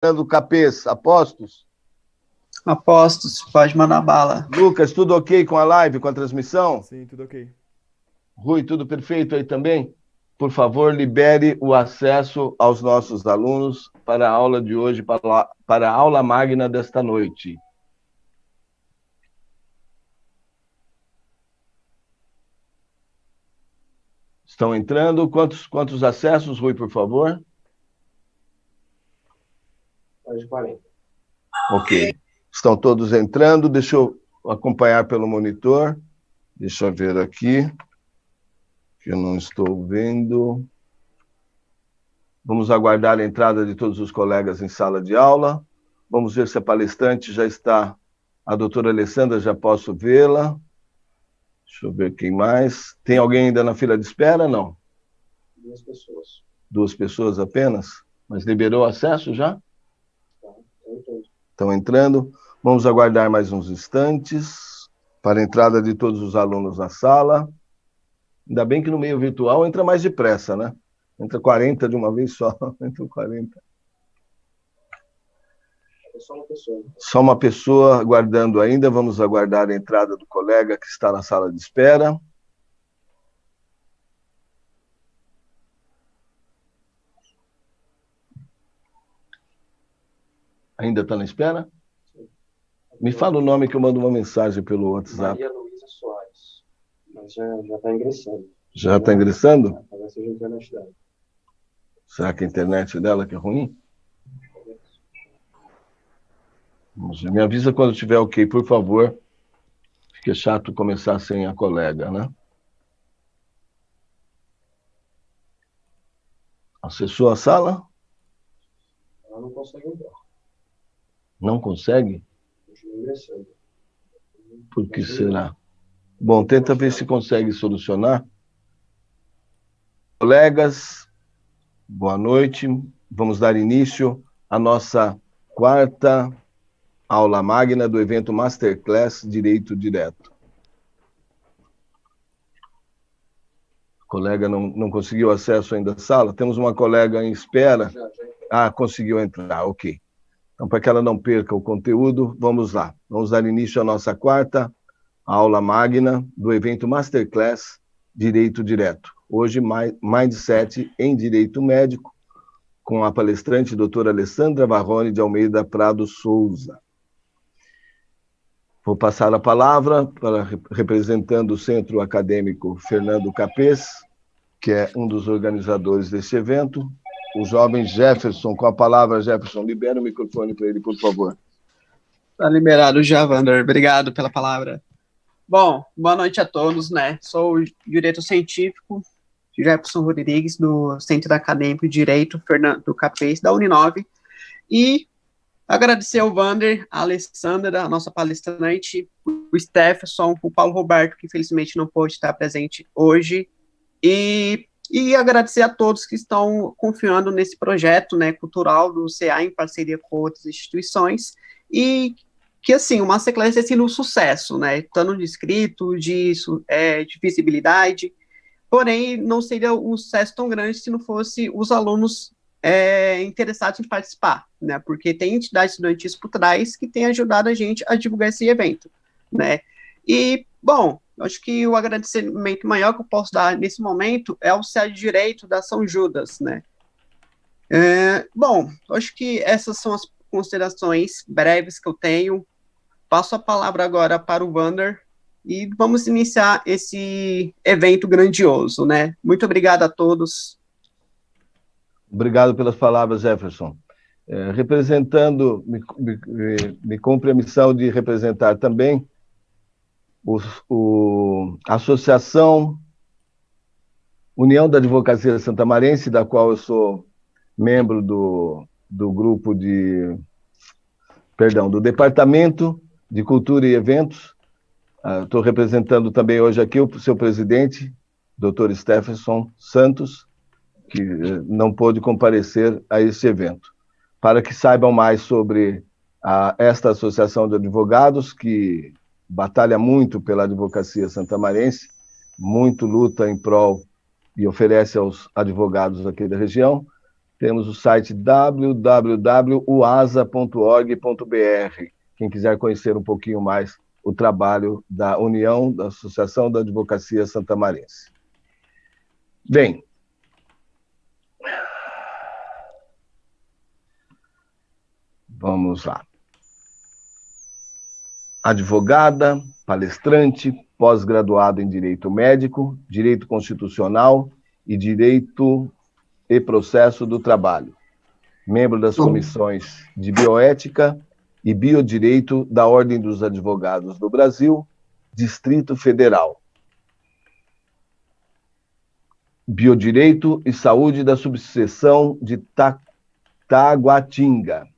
Fernando Capês, apostos? Apostos, pode mandar bala. Lucas, tudo ok com a live, com a transmissão? Sim, tudo ok. Rui, tudo perfeito aí também? Por favor, libere o acesso aos nossos alunos para a aula de hoje, para a aula magna desta noite. Estão entrando? Quantos acessos, Rui, por favor? Mais de 40. Ok. Estão todos entrando. Deixa eu acompanhar pelo monitor. Deixa eu ver aqui, que eu não estou vendo. Vamos aguardar a entrada de todos os colegas em sala de aula. Vamos ver se a palestrante já está. A doutora Alessandra, já posso vê-la. Deixa eu ver quem mais. Tem alguém ainda na fila de espera? Não. 2 pessoas. 2 pessoas apenas? Mas liberou acesso já? Estão entrando. Vamos aguardar mais uns instantes para a entrada de todos os alunos na sala. Ainda bem que no meio virtual entra mais depressa, né? Entra 40 de uma vez só. Entra 40. É só uma pessoa. Só uma pessoa aguardando ainda. Vamos aguardar a entrada do colega que está na sala de espera. Ainda está na espera? Me fala o nome que eu mando uma mensagem pelo WhatsApp. Maria Luísa Soares. Mas já está ingressando. Já está ingressando? Talvez seja a internet dela. Será que a internet dela que é ruim? Me avisa quando estiver ok, por favor. Fica chato começar sem a colega, né? Acessou a sala? Ela não consegue entrar. Não consegue? Continua ingressando. Por que será? Bom, tenta ver se consegue solucionar. Colegas, boa noite. Vamos dar início à nossa 4ª aula magna do evento Masterclass Direito Direto. O colega não conseguiu acesso ainda à sala? Temos uma colega em espera. Ah, conseguiu entrar, ok. Então, para que ela não perca o conteúdo, vamos lá. Vamos dar início à nossa 4ª aula magna do evento Masterclass Direito Direto. Hoje, Mindset em Direito Médico, com a palestrante doutora Alessandra Varrone de Almeida Prado Souza. Vou passar a palavra para representando o Centro Acadêmico Fernando Capês, que é um dos organizadores deste evento, o jovem Jefferson. Com a palavra, Jefferson, libera o microfone para ele, por favor. Tá liberado já, Wander. Obrigado pela palavra. Bom, boa noite a todos, né? Sou o diretor científico Jefferson Rodrigues, do Centro Acadêmico de Direito Fernando Capês, da Uninove, e agradecer ao Wander, a Alessandra, a nossa palestrante, o Stefferson, o Paulo Roberto, que infelizmente não pôde estar presente hoje, e agradecer a todos que estão confiando nesse projeto, né, cultural do CA em parceria com outras instituições, e que, assim, o Masterclass tem sido um sucesso, né, tanto de inscrito, de visibilidade, porém, não seria um sucesso tão grande se não fosse os alunos interessados em participar, né, porque tem entidades estudantis por trás que têm ajudado a gente a divulgar esse evento, né, e, bom, acho que o agradecimento maior que eu posso dar nesse momento é ao CA de Direito da São Judas, né. Bom, acho que essas são as considerações breves que eu tenho. Passo a palavra agora para o Wander e vamos iniciar esse evento grandioso, né? Muito obrigado a todos. Obrigado pelas palavras, Jefferson. Representando, me cumpre a missão de representar também a Associação União da Advocacia Santamarense, da qual eu sou membro do grupo do Departamento de Cultura e Eventos. Estou representando também hoje aqui o seu presidente, Dr. Stefferson Santos, que não pôde comparecer a este evento. Para que saibam mais sobre esta associação de advogados, que batalha muito pela advocacia santamarense, muito luta em prol e oferece aos advogados aqui da região, Temos o site www.uasa.org.br. Quem quiser conhecer um pouquinho mais o trabalho da União, da Associação da Advocacia Santamarense. Bem, vamos lá. Advogada, palestrante, pós-graduada em Direito Médico, Direito Constitucional e Direito e Processo do Trabalho. Membro das comissões de Bioética e Biodireito da Ordem dos Advogados do Brasil, Distrito Federal. Biodireito e Saúde da Subseção de Taguatinga.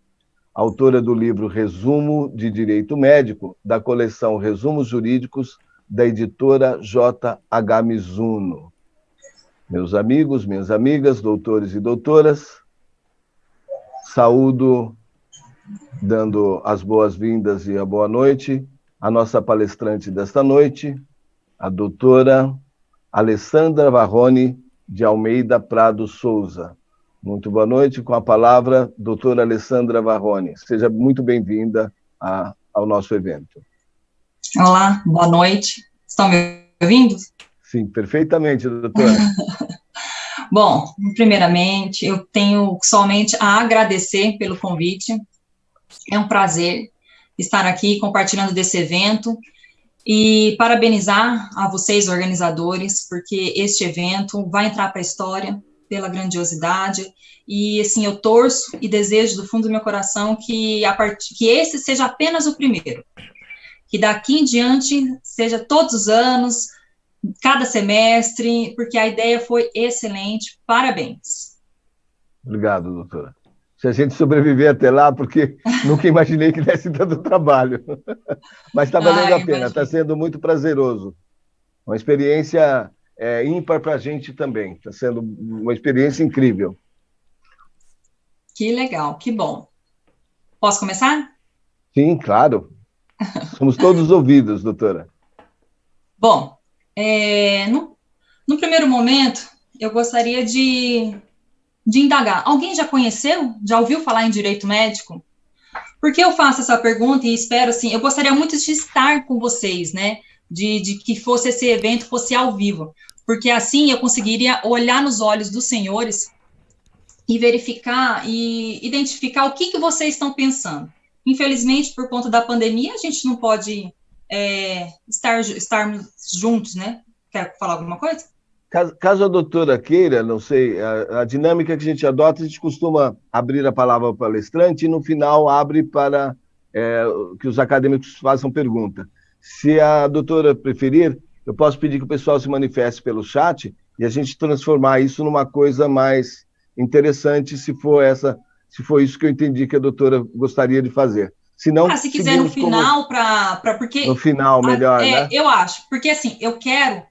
Autora do livro Resumo de Direito Médico, da coleção Resumos Jurídicos, da editora J.H. Mizuno. Meus amigos, minhas amigas, doutores e doutoras, saúdo, dando as boas-vindas e a boa noite, a nossa palestrante desta noite, a doutora Alessandra Varrone de Almeida Prado Souza. Muito boa noite, com a palavra, doutora Alessandra Varrone. Seja muito bem-vinda ao nosso evento. Olá, boa noite. Estão me ouvindo? Sim, perfeitamente, doutora. Bom, primeiramente, eu tenho somente a agradecer pelo convite. É um prazer estar aqui compartilhando desse evento e parabenizar a vocês, organizadores, porque este evento vai entrar para a história pela grandiosidade, e assim, eu torço e desejo do fundo do meu coração que esse seja apenas o primeiro, que daqui em diante seja todos os anos, cada semestre, porque a ideia foi excelente, parabéns. Obrigado, doutora. Se a gente sobreviver até lá, porque nunca imaginei que desse tanto trabalho, mas está valendo a pena, está sendo muito prazeroso, uma experiência ímpar para a gente também. Está sendo uma experiência incrível. Que legal, que bom. Posso começar? Sim, claro. Somos todos ouvidos, doutora. Bom, no primeiro momento, eu gostaria de indagar. Alguém já conheceu? Já ouviu falar em direito médico? Por que eu faço essa pergunta e espero, assim, eu gostaria muito de estar com vocês, né? De que esse evento fosse ao vivo, porque assim eu conseguiria olhar nos olhos dos senhores e verificar e identificar o que vocês estão pensando. Infelizmente, por conta da pandemia, a gente não pode estarmos juntos, né? Quer falar alguma coisa? Caso a doutora queira, não sei, a dinâmica que a gente adota, a gente costuma abrir a palavra ao palestrante e no final abre para que os acadêmicos façam pergunta. Se a doutora preferir, eu posso pedir que o pessoal se manifeste pelo chat e a gente transformar isso numa coisa mais interessante, se for isso que eu entendi que a doutora gostaria de fazer. Se não, se quiser no final, porque... No final, melhor, né? Eu acho, porque assim, eu quero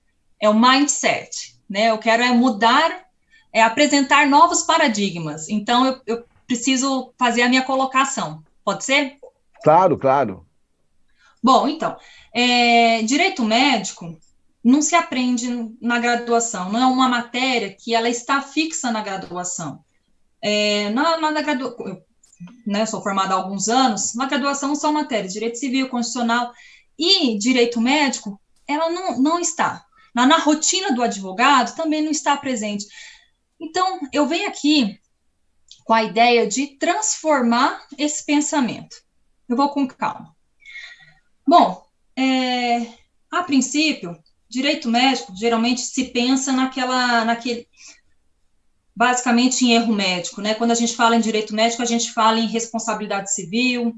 o mindset, né? Eu quero mudar, apresentar novos paradigmas. Então, eu preciso fazer a minha colocação. Pode ser? Claro, claro. Bom, então, direito médico não se aprende na graduação, não é uma matéria que ela está fixa na graduação. Eu sou formada há alguns anos, na graduação são matérias, direito civil, constitucional e direito médico, ela não está. Na rotina do advogado também não está presente. Então, eu venho aqui com a ideia de transformar esse pensamento. Eu vou com calma. Bom, a princípio, direito médico geralmente se pensa naquele basicamente em erro médico, né? Quando a gente fala em direito médico, a gente fala em responsabilidade civil,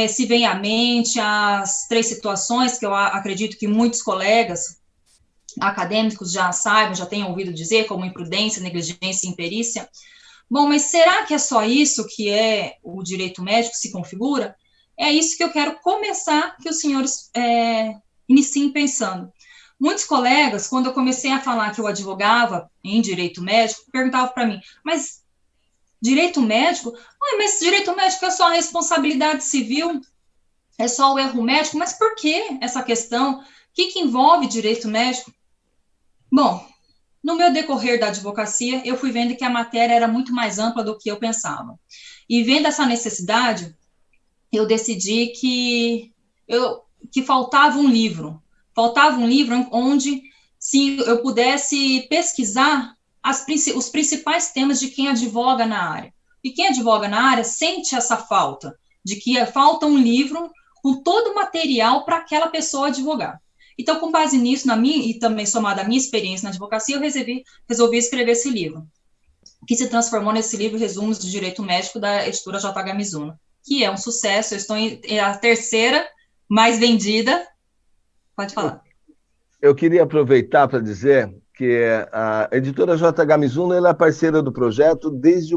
se vem à mente as 3 situações que eu acredito que muitos colegas acadêmicos já saibam, já tenham ouvido dizer, como imprudência, negligência e imperícia. Bom, mas será que é só isso que o direito médico se configura? É isso que eu quero começar, que os senhores iniciem pensando. Muitos colegas, quando eu comecei a falar que eu advogava em direito médico, perguntavam para mim, mas direito médico? Mas direito médico é só a responsabilidade civil? É só o erro médico? Mas por que essa questão? O que envolve direito médico? Bom, No meu decorrer da advocacia, eu fui vendo que a matéria era muito mais ampla do que eu pensava. E vendo essa necessidade, eu decidi que faltava um livro. Faltava um livro onde, se eu pudesse pesquisar os principais temas de quem advoga na área. E quem advoga na área sente essa falta, de que falta um livro com todo o material para aquela pessoa advogar. Então, com base nisso, e também somada à minha experiência na advocacia, eu resolvi escrever esse livro, que se transformou nesse livro Resumos de Direito Médico, da editora JH Mizuno, que é um sucesso. Eu estou em a terceira mais vendida. Pode falar. Eu queria aproveitar para dizer que a editora JH Mizuno ela é parceira do projeto desde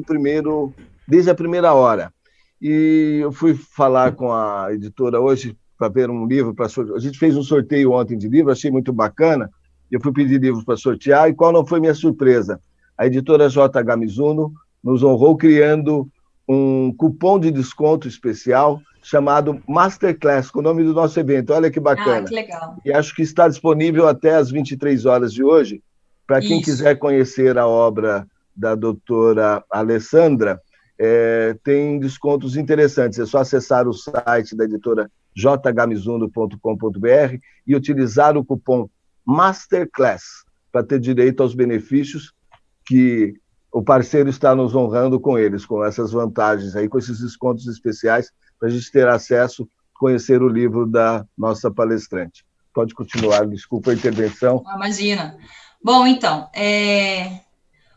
a primeira hora. E eu fui falar com a editora hoje para ver um livro para sortear. A gente fez um sorteio ontem de livro, achei muito bacana. Eu fui pedir livros para sortear, e qual não foi minha surpresa? A editora JH Mizuno nos honrou criando um cupom de desconto especial chamado Masterclass, com o nome do nosso evento. Olha que bacana. Que legal. E acho que está disponível até às 23 horas de hoje, para quem quiser conhecer a obra da doutora Alessandra. Tem descontos interessantes. É só acessar o site da editora jhmizuno.com.br e utilizar o cupom Masterclass para ter direito aos benefícios que o parceiro está nos honrando com eles, com essas vantagens aí, com esses descontos especiais, para a gente ter acesso, conhecer o livro da nossa palestrante. Pode continuar, desculpa a intervenção. Imagina. Bom, então,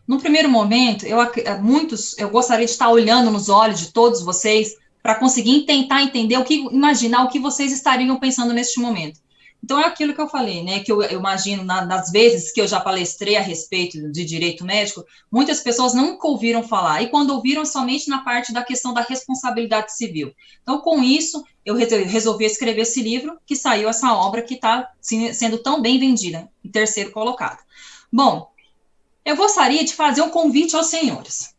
no primeiro momento, eu gostaria de estar olhando nos olhos de todos vocês para conseguir tentar entender imaginar o que vocês estariam pensando neste momento. Então, é aquilo que eu falei, né, que eu imagino, nas vezes que eu já palestrei a respeito de direito médico, muitas pessoas nunca ouviram falar, e quando ouviram, somente na parte da questão da responsabilidade civil. Então, com isso, eu resolvi escrever esse livro, que saiu essa obra que está sendo tão bem vendida, em terceiro colocado. Bom, eu gostaria de fazer um convite aos senhores.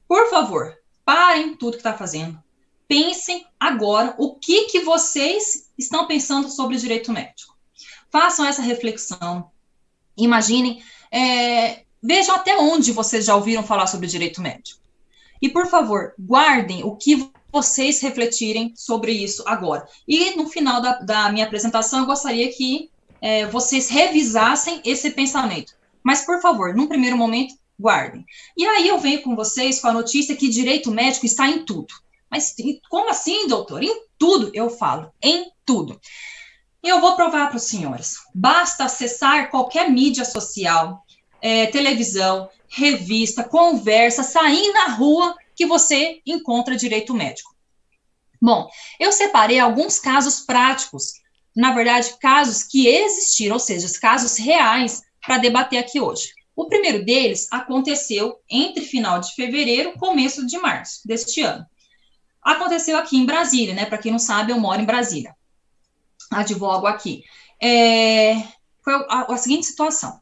Por favor, parem tudo que está fazendo. Pensem agora o que vocês estão pensando sobre o direito médico. Façam essa reflexão. Imaginem, vejam até onde vocês já ouviram falar sobre o direito médico. E, por favor, guardem o que vocês refletirem sobre isso agora. E, no final da minha apresentação, eu gostaria que vocês revisassem esse pensamento. Mas, por favor, num primeiro momento, guardem. E aí eu venho com vocês com a notícia que direito médico está em tudo. Mas como assim, doutor? Em tudo, eu falo, em tudo. E eu vou provar para os senhores. Basta acessar qualquer mídia social, televisão, revista, conversa, sair na rua que você encontra direito médico. Bom, eu separei alguns casos práticos, na verdade, casos que existiram, ou seja, casos reais, para debater aqui hoje. O primeiro deles aconteceu entre final de fevereiro e começo de março deste ano. Aconteceu aqui em Brasília, né? Para quem não sabe, eu moro em Brasília. Advogo aqui. Foi a seguinte situação.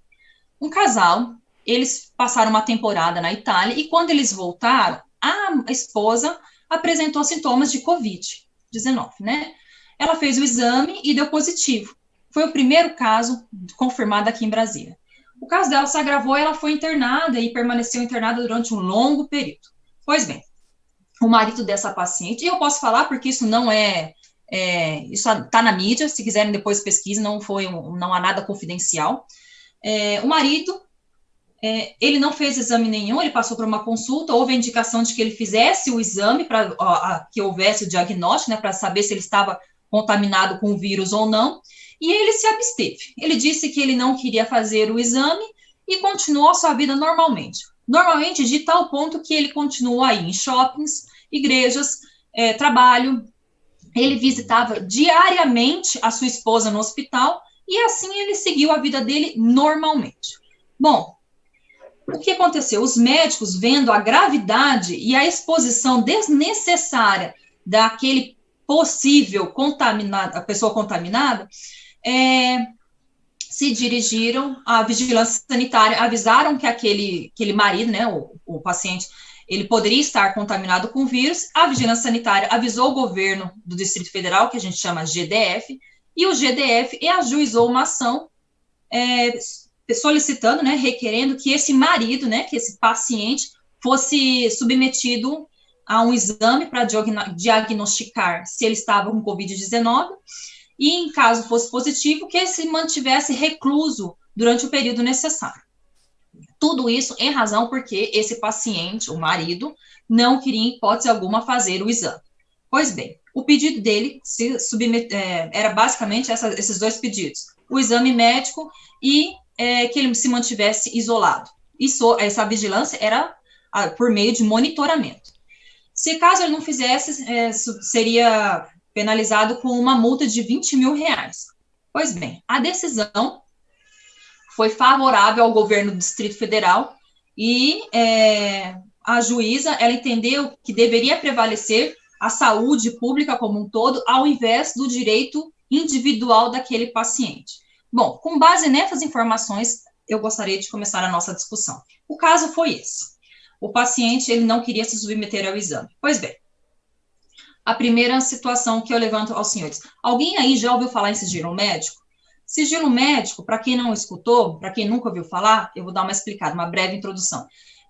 Um casal, eles passaram uma temporada na Itália e quando eles voltaram, a esposa apresentou sintomas de Covid-19, né? Ela fez o exame e deu positivo. Foi o primeiro caso confirmado aqui em Brasília. O caso dela se agravou e ela foi internada e permaneceu internada durante um longo período. Pois bem, o marido dessa paciente, e eu posso falar porque isso não isso está na mídia, se quiserem depois pesquisem, não há nada confidencial. O marido, ele não fez exame nenhum, ele passou por uma consulta, houve a indicação de que ele fizesse o exame para que houvesse o diagnóstico, né, para saber se ele estava contaminado com o vírus ou não, e ele se absteve. Ele disse que ele não queria fazer o exame e continuou a sua vida normalmente. Normalmente, de tal ponto que ele continuou aí em shoppings, igrejas, trabalho. Ele visitava diariamente a sua esposa no hospital e assim ele seguiu a vida dele normalmente. Bom, o que aconteceu? Os médicos, vendo a gravidade e a exposição desnecessária daquele possível contaminado, a pessoa contaminada, se dirigiram à vigilância sanitária, avisaram que aquele marido, né, o paciente, ele poderia estar contaminado com o vírus. A vigilância sanitária avisou o governo do Distrito Federal, que a gente chama GDF, e o GDF ajuizou uma ação solicitando, né, requerendo que esse marido, né, que esse paciente fosse submetido a um exame para diagnosticar se ele estava com Covid-19 e, em caso fosse positivo, que ele se mantivesse recluso durante o período necessário. Tudo isso em razão porque esse paciente, o marido, não queria, em hipótese alguma, fazer o exame. Pois bem, o pedido dele era basicamente esses dois pedidos: o exame médico e que ele se mantivesse isolado. Essa vigilância era por meio de monitoramento. Se caso ele não fizesse, seria penalizado com uma multa de R$20 mil. Pois bem, a decisão foi favorável ao governo do Distrito Federal e a juíza, ela entendeu que deveria prevalecer a saúde pública como um todo, ao invés do direito individual daquele paciente. Bom, com base nessas informações, eu gostaria de começar a nossa discussão. O caso foi esse. O paciente, ele não queria se submeter ao exame. Pois bem, a primeira situação que eu levanto aos senhores: alguém aí já ouviu falar em sigilo médico? Sigilo médico, para quem não escutou, para quem nunca ouviu falar, eu vou dar uma explicada, uma breve introdução.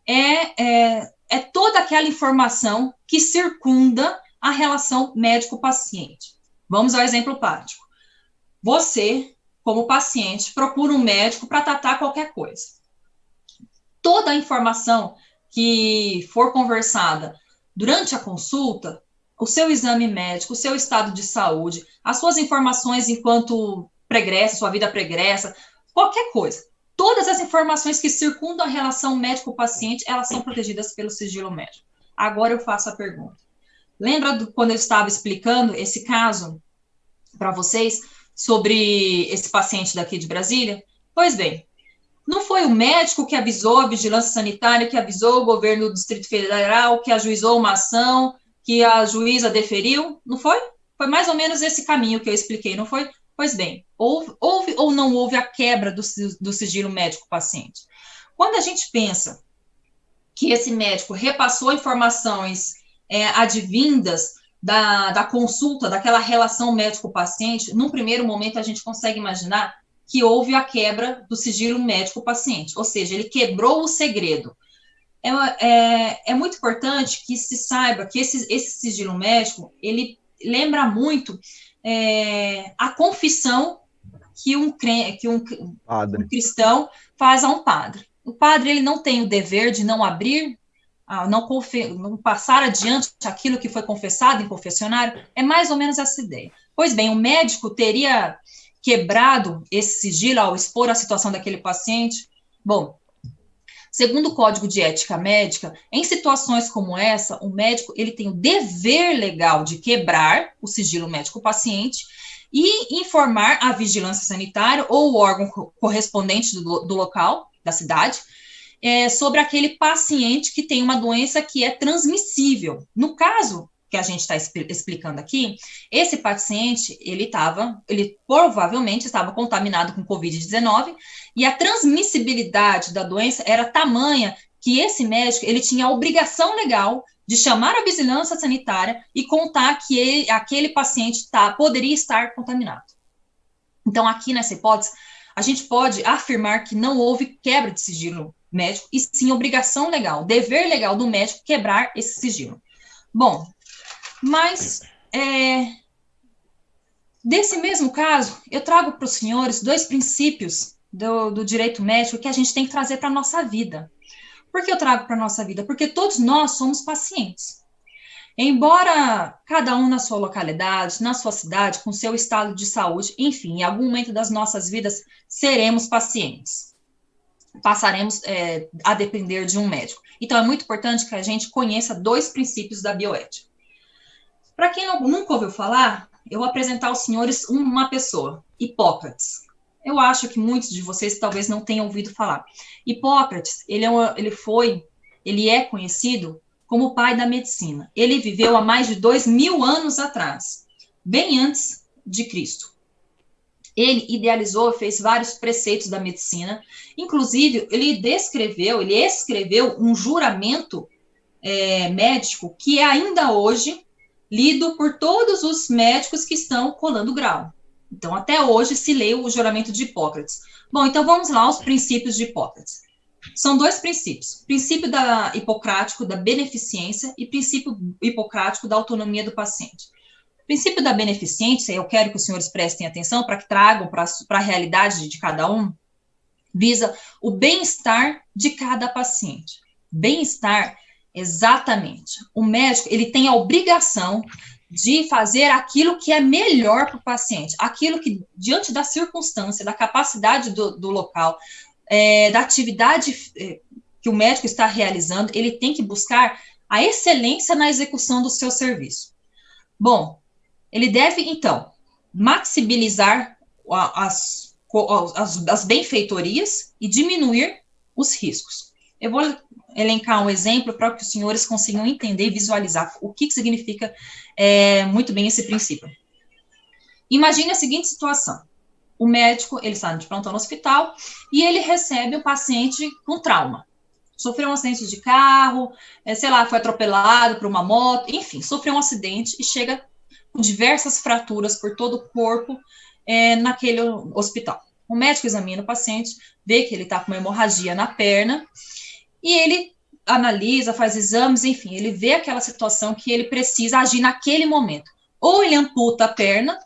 É toda aquela informação que circunda a relação médico-paciente. Vamos ao exemplo prático. Você, como paciente, procura um médico para tratar qualquer coisa. Toda a informação que for conversada durante a consulta, o seu exame médico, o seu estado de saúde, as suas informações enquanto pregressa, sua vida pregressa, qualquer coisa. Todas as informações que circundam a relação médico-paciente, elas são protegidas pelo sigilo médico. Agora eu faço a pergunta. Lembra quando eu estava explicando esse caso para vocês, sobre esse paciente daqui de Brasília? Pois bem, não foi o médico que avisou a vigilância sanitária, que avisou o governo do Distrito Federal, que ajuizou uma ação, que a juíza deferiu? Não foi? Foi mais ou menos esse caminho que eu expliquei, não foi? Pois bem, houve ou não houve a quebra do sigilo médico-paciente? Quando a gente pensa que esse médico repassou informações advindas da consulta, daquela relação médico-paciente, num primeiro momento a gente consegue imaginar que houve a quebra do sigilo médico-paciente, ou seja, ele quebrou o segredo. É muito importante que se saiba que esse sigilo médico, ele lembra muito a confissão que um cristão faz a um padre. O padre, ele não tem o dever de não abrir, não passar adiante aquilo que foi confessado em confessionário. É mais ou menos essa ideia. Pois bem, o médico teria quebrado esse sigilo ao expor a situação daquele paciente? Bom, segundo o Código de Ética Médica, em situações como essa, o médico, ele tem o dever legal de quebrar o sigilo médico-paciente e informar a vigilância sanitária ou o órgão correspondente do local, da cidade, sobre aquele paciente que tem uma doença que é transmissível. No caso que a gente está explicando aqui, esse paciente, ele provavelmente estava contaminado com Covid-19 e a transmissibilidade da doença era tamanha que esse médico, ele tinha a obrigação legal de chamar a vigilância sanitária e contar que aquele paciente poderia estar contaminado. Então, aqui nessa hipótese, a gente pode afirmar que não houve quebra de sigilo médico, e sim obrigação legal, dever legal do médico quebrar esse sigilo. Bom, mas desse mesmo caso, eu trago para os senhores dois princípios do direito médico que a gente tem que trazer para a nossa vida. Por que eu trago para a nossa vida? Porque todos nós somos pacientes. Embora cada um na sua localidade, na sua cidade, com seu estado de saúde, enfim, em algum momento das nossas vidas, seremos pacientes. Passaremos a depender de um médico. Então, é muito importante que a gente conheça dois princípios da bioética. Para quem nunca ouviu falar, eu vou apresentar aos senhores uma pessoa, Hipócrates. Eu acho que muitos de vocês talvez não tenham ouvido falar. Hipócrates, ele é conhecido como o pai da medicina. Ele viveu há mais de 2000 anos atrás, bem antes de Cristo. Ele idealizou, fez vários preceitos da medicina, inclusive ele escreveu um juramento médico que é ainda hoje lido por todos os médicos que estão colando grau. Então, até hoje se lê o juramento de Hipócrates. Bom, então vamos lá aos princípios de Hipócrates. São dois princípios: princípio hipocrático da beneficência e princípio hipocrático da autonomia do paciente. O princípio da beneficência, eu quero que os senhores prestem atenção para que tragam para a realidade de cada um, visa o bem-estar de cada paciente. Bem-estar, exatamente. O médico, ele tem a obrigação de fazer aquilo que é melhor para o paciente, aquilo que, diante da circunstância, da capacidade do local, da atividade que o médico está realizando, ele tem que buscar a excelência na execução do seu serviço. Bom, ele deve, então, maximizar as benfeitorias e diminuir os riscos. Eu vou elencar um exemplo para que os senhores consigam entender e visualizar o que significa muito bem esse princípio. Imagine a seguinte situação: o médico, ele está de plantão no hospital e ele recebe um paciente com trauma. Sofreu um acidente de carro, sei lá, foi atropelado por uma moto, enfim, sofreu um acidente e chega com diversas fraturas por todo o corpo naquele hospital. O médico examina o paciente, vê que ele está com uma hemorragia na perna e ele analisa, faz exames, enfim, ele vê aquela situação que ele precisa agir naquele momento. Ou ele amputa a perna,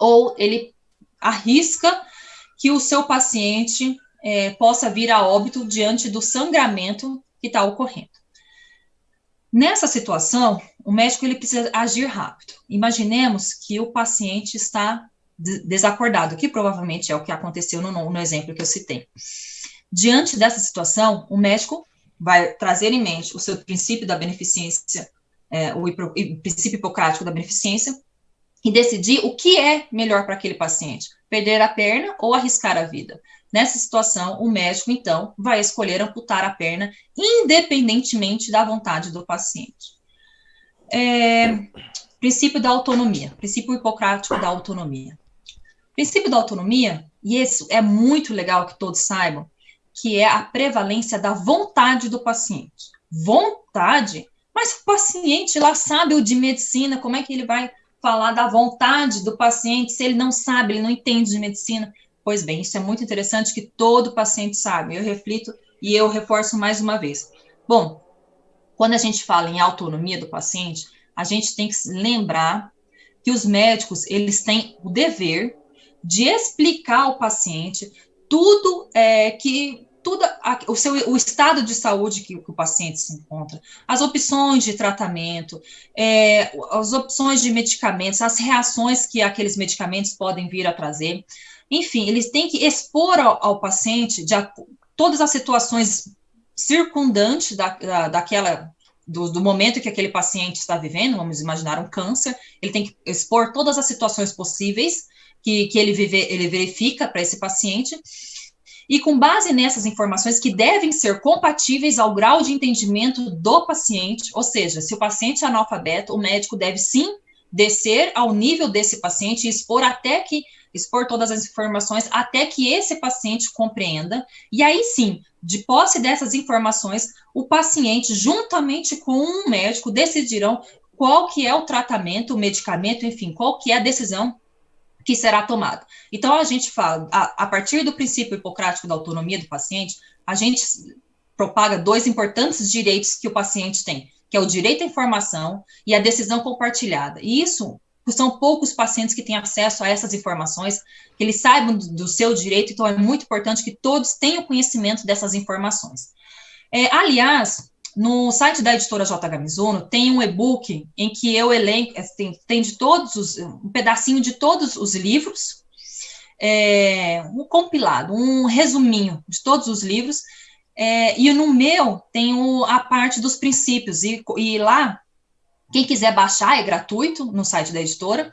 ou ele arrisca que o seu paciente possa vir a óbito diante do sangramento que está ocorrendo. Nessa situação, o médico ele precisa agir rápido. Imaginemos que o paciente está desacordado, que provavelmente é o que aconteceu no exemplo que eu citei. Diante dessa situação, o médico vai trazer em mente o seu princípio da beneficência, o princípio hipocrático da beneficência, e decidir o que é melhor para aquele paciente, perder a perna ou arriscar a vida. Nessa situação, o médico, então, vai escolher amputar a perna, independentemente da vontade do paciente. Princípio da autonomia, princípio hipocrático da autonomia. Princípio da autonomia, e isso é muito legal que todos saibam, que é a prevalência da vontade do paciente. Vontade? Mas o paciente lá sabe o de medicina, como é que ele vai falar da vontade do paciente se ele não sabe, ele não entende de medicina? Pois bem, isso é muito interessante que todo paciente sabe. Eu reflito e eu reforço mais uma vez. Bom, quando a gente fala em autonomia do paciente, a gente tem que lembrar que os médicos, eles têm o dever de explicar ao paciente tudo o estado de saúde que o paciente se encontra, as opções de tratamento, as opções de medicamentos, as reações que aqueles medicamentos podem vir a trazer. Enfim, eles têm que expor ao paciente todas as situações circundantes do momento que aquele paciente está vivendo. Vamos imaginar um câncer, ele tem que expor todas as situações possíveis que ele verifica para esse paciente, e com base nessas informações que devem ser compatíveis ao grau de entendimento do paciente, ou seja, se o paciente é analfabeto, o médico deve sim descer ao nível desse paciente e expor todas as informações até que esse paciente compreenda, e aí sim, de posse dessas informações, o paciente, juntamente com um médico, decidirão qual que é o tratamento, o medicamento, enfim, qual que é a decisão que será tomada. Então, a gente fala, a partir do princípio hipocrático da autonomia do paciente, a gente propaga dois importantes direitos que o paciente tem, que é o direito à informação e a decisão compartilhada. E isso, são poucos pacientes que têm acesso a essas informações, que eles saibam do seu direito, então é muito importante que todos tenham conhecimento dessas informações. Aliás, no site da editora JH Mizuno tem um e-book em que eu elenco, tem um pedacinho de todos os livros, um compilado, um resuminho de todos os livros, e no meu tem a parte dos princípios, e lá, quem quiser baixar, é gratuito no site da editora,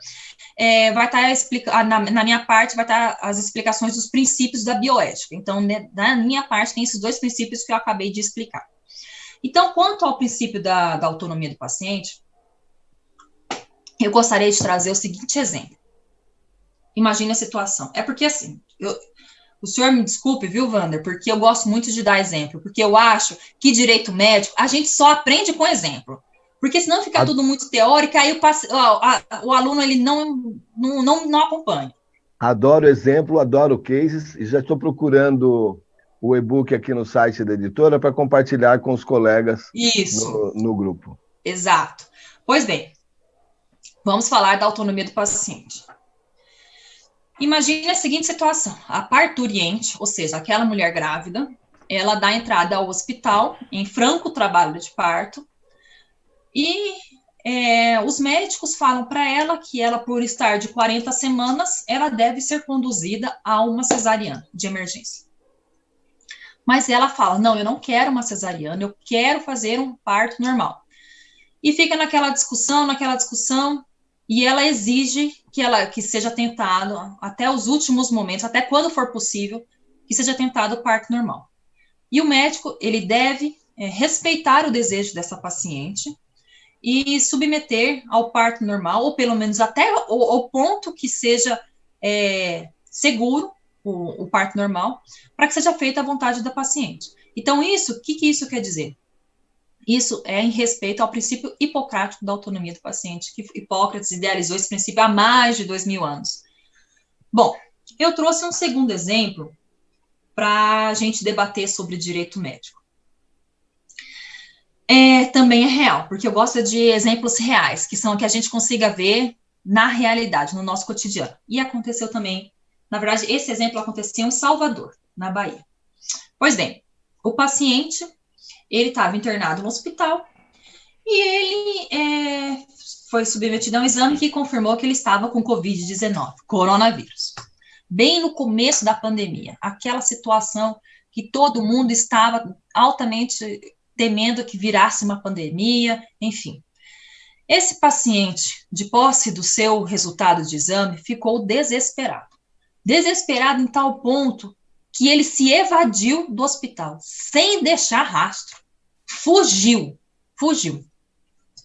vai estar na minha parte vai estar as explicações dos princípios da bioética. Então, na minha parte tem esses dois princípios que eu acabei de explicar. Então, quanto ao princípio da autonomia do paciente, eu gostaria de trazer o seguinte exemplo. Imagine a situação. É porque, assim, o senhor me desculpe, viu, Wander, porque eu gosto muito de dar exemplo, porque eu acho que direito médico, a gente só aprende com exemplo. Porque senão fica tudo muito teórico, aí o aluno ele não acompanha. Adoro exemplo, adoro cases, e já estou procurando o e-book aqui no site da editora para compartilhar com os colegas no grupo. Exato. Pois bem, vamos falar da autonomia do paciente. Imagine a seguinte situação: a parturiente, ou seja, aquela mulher grávida, ela dá entrada ao hospital em franco trabalho de parto e os médicos falam para ela que ela, por estar de 40 semanas, ela deve ser conduzida a uma cesariana de emergência. Mas ela fala, não, eu não quero uma cesariana, eu quero fazer um parto normal. E fica naquela discussão, e ela exige que seja tentado, até os últimos momentos, até quando for possível, que seja tentado o parto normal. E o médico, ele deve respeitar o desejo dessa paciente e submeter ao parto normal, ou pelo menos até o ponto que seja seguro, o parto normal, para que seja feita a vontade da paciente. Então, o que isso quer dizer? Isso é em respeito ao princípio hipocrático da autonomia do paciente, que Hipócrates idealizou esse princípio há mais de 2000 anos. Bom, eu trouxe um segundo exemplo para a gente debater sobre direito médico. Também é real, porque eu gosto de exemplos reais, que são que a gente consiga ver na realidade, no nosso cotidiano. E aconteceu também, na verdade, esse exemplo aconteceu em Salvador, na Bahia. Pois bem, o paciente, ele estava internado no hospital e ele foi submetido a um exame que confirmou que ele estava com Covid-19, coronavírus. Bem no começo da pandemia, aquela situação que todo mundo estava altamente temendo que virasse uma pandemia, enfim. Esse paciente, de posse do seu resultado de exame, ficou desesperado. Desesperado em tal ponto que ele se evadiu do hospital, sem deixar rastro. Fugiu.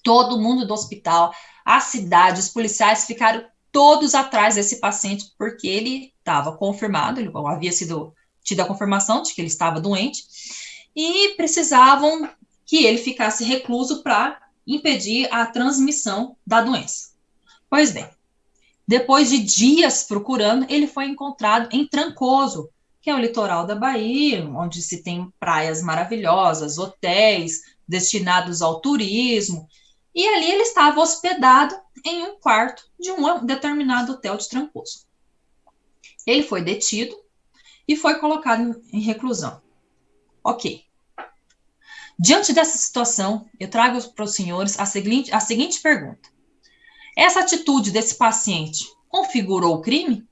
Todo mundo do hospital, a cidade, os policiais ficaram todos atrás desse paciente, porque ele estava confirmado, ele havia tido a confirmação de que ele estava doente, e precisavam que ele ficasse recluso para impedir a transmissão da doença. Pois bem, depois de dias procurando, ele foi encontrado em Trancoso, que é o litoral da Bahia, onde se tem praias maravilhosas, hotéis destinados ao turismo, e ali ele estava hospedado em um quarto de um determinado hotel de Trancoso. Ele foi detido e foi colocado em reclusão. Ok. Diante dessa situação, eu trago para os senhores a seguinte pergunta. Essa atitude desse paciente configurou o crime?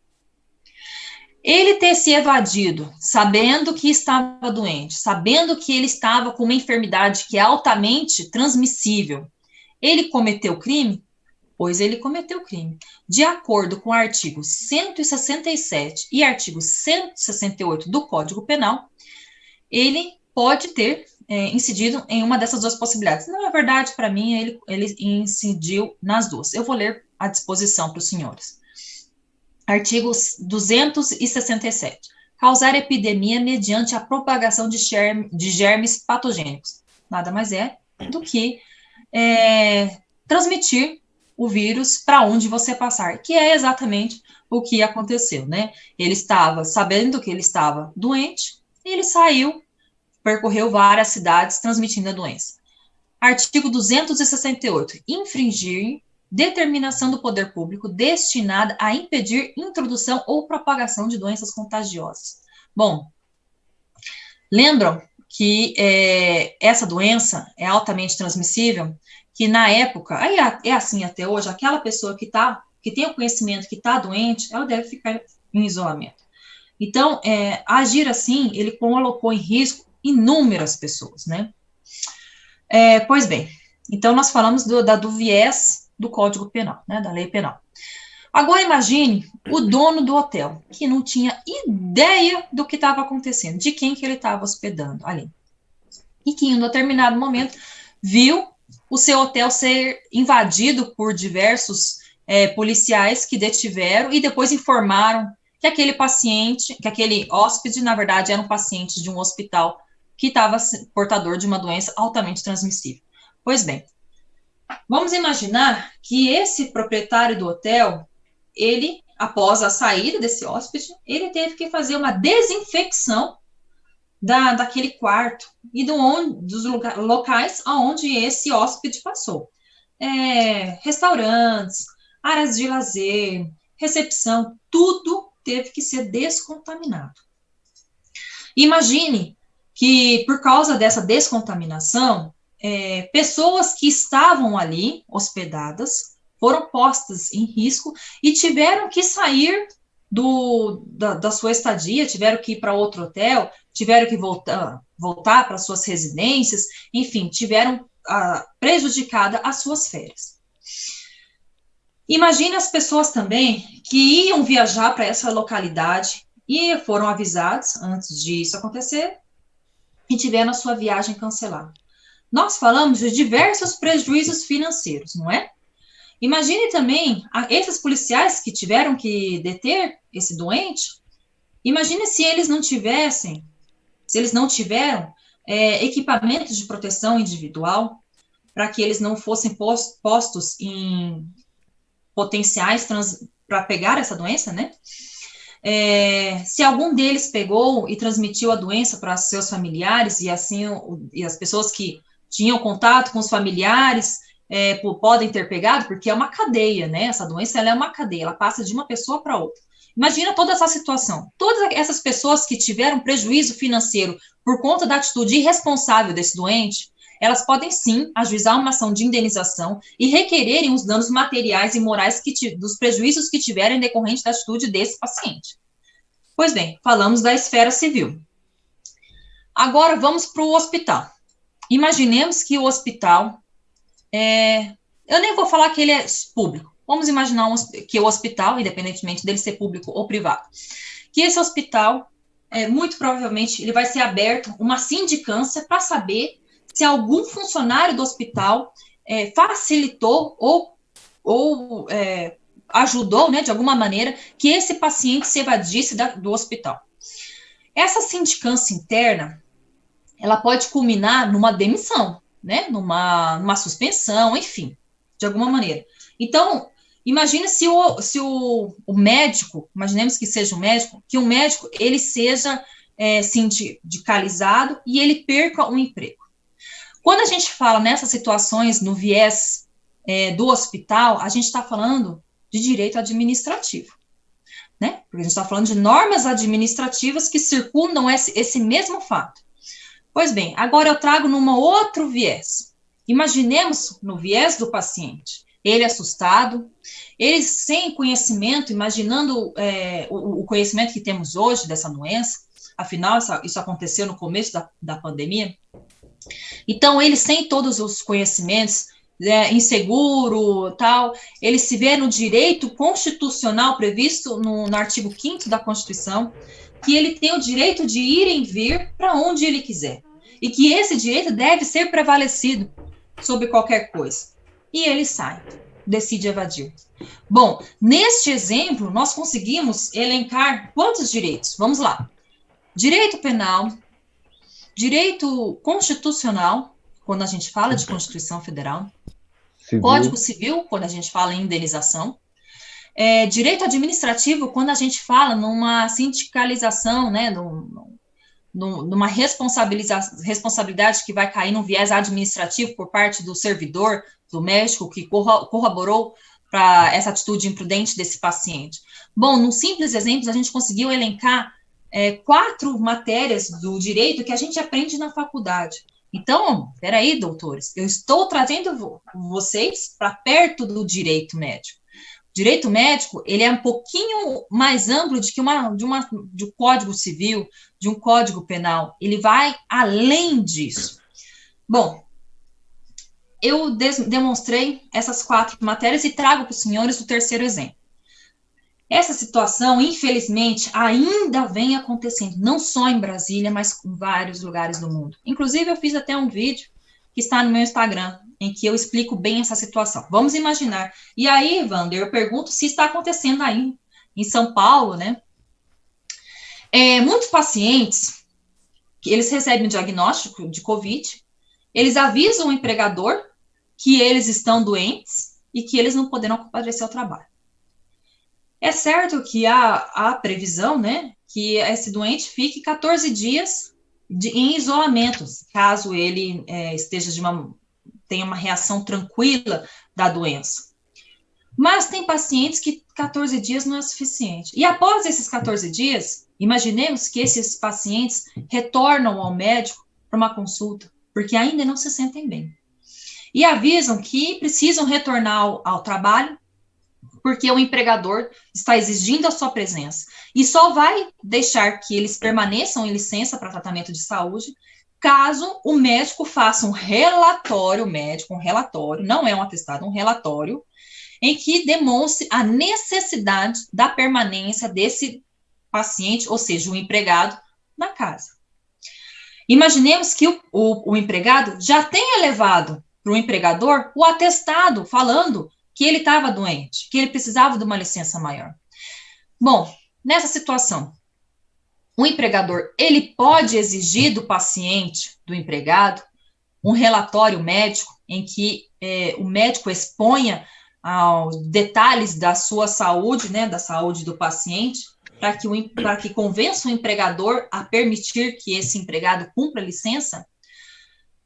Ele ter se evadido, sabendo que estava doente, sabendo que ele estava com uma enfermidade que é altamente transmissível, ele cometeu crime? Pois ele cometeu crime. De acordo com o artigo 167 e artigo 168 do Código Penal, ele pode ter incidido em uma dessas duas possibilidades. Não é verdade, para mim, ele incidiu nas duas. Eu vou ler a disposição para os senhores. Artigo 267. Causar epidemia mediante a propagação de germes patogênicos. Nada mais é do que transmitir o vírus para onde você passar, que é exatamente o que aconteceu, né? Ele estava sabendo que ele estava doente, e ele saiu, percorreu várias cidades transmitindo a doença. Artigo 268. Infringir determinação do poder público destinada a impedir introdução ou propagação de doenças contagiosas. Bom, lembram que essa doença é altamente transmissível, que na época, é assim até hoje, aquela pessoa que tem o conhecimento que está doente, ela deve ficar em isolamento. Então, agir assim, ele colocou em risco inúmeras pessoas, né? Pois bem, então nós falamos do viés do Código Penal, né, da lei penal. Agora imagine o dono do hotel, que não tinha ideia do que estava acontecendo, de quem que ele estava hospedando ali. E que em um determinado momento viu o seu hotel ser invadido por diversos policiais que detiveram e depois informaram que aquele hóspede, na verdade, era um paciente de um hospital que estava portador de uma doença altamente transmissível. Pois bem, Vamos imaginar que esse proprietário do hotel, ele, após a saída desse hóspede, ele teve que fazer uma desinfecção daquele quarto e dos locais onde esse hóspede passou. Restaurantes, áreas de lazer, recepção, tudo teve que ser descontaminado. Imagine que, por causa dessa descontaminação, pessoas que estavam ali hospedadas foram postas em risco e tiveram que sair da sua estadia, tiveram que ir para outro hotel, tiveram que voltar para suas residências, enfim, tiveram prejudicada as suas férias. Imagine as pessoas também que iam viajar para essa localidade e foram avisados antes disso acontecer e tiveram a sua viagem cancelada. Nós falamos de diversos prejuízos financeiros, não é? Imagine também esses policiais que tiveram que deter esse doente. Imagine se eles não tiveram equipamentos de proteção individual para que eles não fossem postos em potenciais para pegar essa doença, né? Se algum deles pegou e transmitiu a doença para seus familiares e assim e as pessoas que tinham contato com os familiares podem ter pegado, porque é uma cadeia, né? Essa doença ela é uma cadeia, ela passa de uma pessoa para outra. Imagina toda essa situação. Todas essas pessoas que tiveram prejuízo financeiro por conta da atitude irresponsável desse doente, elas podem sim ajuizar uma ação de indenização e requererem os danos materiais e morais dos prejuízos que tiverem decorrente da atitude desse paciente. Pois bem, falamos da esfera civil. Agora vamos para o hospital. Imaginemos que o hospital, eu nem vou falar que ele é público, vamos imaginar que o hospital, independentemente dele ser público ou privado, que esse hospital, muito provavelmente, ele vai ser aberto uma sindicância para saber se algum funcionário do hospital facilitou ou ajudou, né, de alguma maneira, que esse paciente se evadisse do hospital. Essa sindicância interna, ela pode culminar numa demissão, né, numa suspensão, enfim, de alguma maneira. Então, imagine se o médico, imaginemos que seja um médico, que o médico, ele seja sindicalizado e ele perca um emprego. Quando a gente fala nessas situações, no viés do hospital, a gente está falando de direito administrativo, né? Porque a gente está falando de normas administrativas que circundam esse mesmo fato. Pois bem, agora eu trago num outro viés. Imaginemos no viés do paciente, ele assustado, ele sem conhecimento, imaginando o conhecimento que temos hoje dessa doença, afinal, isso aconteceu no começo da pandemia. Então, ele sem todos os conhecimentos, inseguro, tal, ele se vê no direito constitucional previsto no artigo 5º da Constituição, que ele tem o direito de ir e vir para onde ele quiser, e que esse direito deve ser prevalecido sobre qualquer coisa. E ele sai, decide evadir. Bom, neste exemplo, nós conseguimos elencar quantos direitos? Vamos lá. Direito penal, direito constitucional, quando a gente fala de Constituição Federal, civil. Código Civil, quando a gente fala em indenização, direito administrativo, quando a gente fala numa sindicalização, né, numa responsabilidade que vai cair no viés administrativo por parte do servidor, do médico que corroborou para essa atitude imprudente desse paciente. Bom, num simples exemplo, a gente conseguiu elencar 4 matérias do direito que a gente aprende na faculdade. Então, peraí, doutores, eu estou trazendo vocês para perto do direito médico. O direito médico, ele é um pouquinho mais amplo de um código civil, de um código penal. Ele vai além disso. Bom, eu demonstrei essas 4 matérias e trago para os senhores o terceiro exemplo. Essa situação, infelizmente, ainda vem acontecendo, não só em Brasília, mas em vários lugares do mundo. Inclusive, eu fiz até um vídeo que está no meu Instagram, em que eu explico bem essa situação. Vamos imaginar. E aí, Wander, eu pergunto se está acontecendo aí, em São Paulo, né? Muitos pacientes, eles recebem um diagnóstico de Covid, eles avisam o empregador que eles estão doentes e que eles não poderão comparecer ao trabalho. É certo que há previsão, né, que esse doente fique 14 dias em isolamento, caso ele tenha uma reação tranquila da doença. Mas tem pacientes que 14 dias não é suficiente. E após esses 14 dias, imaginemos que esses pacientes retornam ao médico para uma consulta, porque ainda não se sentem bem. E avisam que precisam retornar ao trabalho, porque o empregador está exigindo a sua presença. E só vai deixar que eles permaneçam em licença para tratamento de saúde, caso o médico faça um relatório médico, não é um atestado, um relatório, em que demonstre a necessidade da permanência desse paciente, ou seja, o empregado, na casa. Imaginemos que o empregado já tenha levado para o empregador o atestado falando que ele estava doente, que ele precisava de uma licença maior. Bom, nessa situação, o empregador, ele pode exigir do paciente, do empregado, um relatório médico em que o médico exponha aos detalhes da sua saúde, né, da saúde do paciente, para que convença o empregador a permitir que esse empregado cumpra a licença.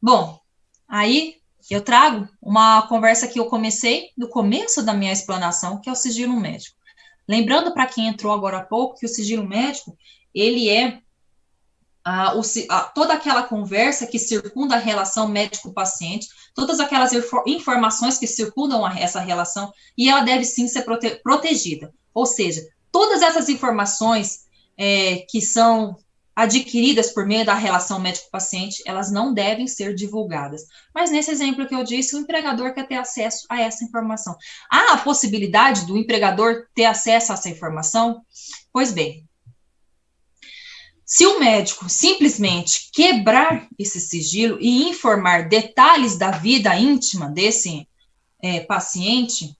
Bom, aí eu trago uma conversa que eu comecei no começo da minha explanação, que é o sigilo médico. Lembrando para quem entrou agora há pouco que o sigilo médico, ele é toda aquela conversa que circunda a relação médico-paciente, todas aquelas informações que circundam essa relação, e ela deve sim ser protegida. Ou seja, todas essas informações que são adquiridas por meio da relação médico-paciente, elas não devem ser divulgadas. Mas nesse exemplo que eu disse, o empregador quer ter acesso a essa informação. Há a possibilidade do empregador ter acesso a essa informação? Pois bem, se o médico simplesmente quebrar esse sigilo e informar detalhes da vida íntima desse paciente,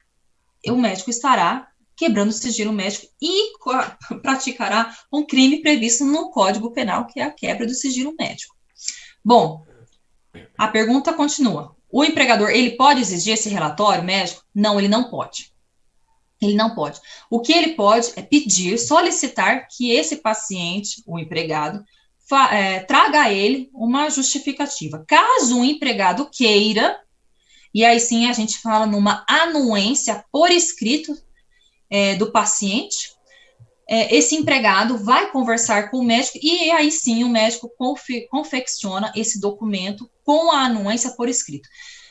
o médico estará quebrando o sigilo médico e praticará um crime previsto no Código Penal, que é a quebra do sigilo médico. Bom, a pergunta continua. O empregador, ele pode exigir esse relatório médico? Não, ele não pode. Ele não pode. O que ele pode é pedir, solicitar que esse paciente, o empregado, traga a ele uma justificativa. Caso o empregado queira, e aí sim a gente fala numa anuência por escrito do paciente, esse empregado vai conversar com o médico e aí sim o médico confecciona esse documento com a anuência por escrito.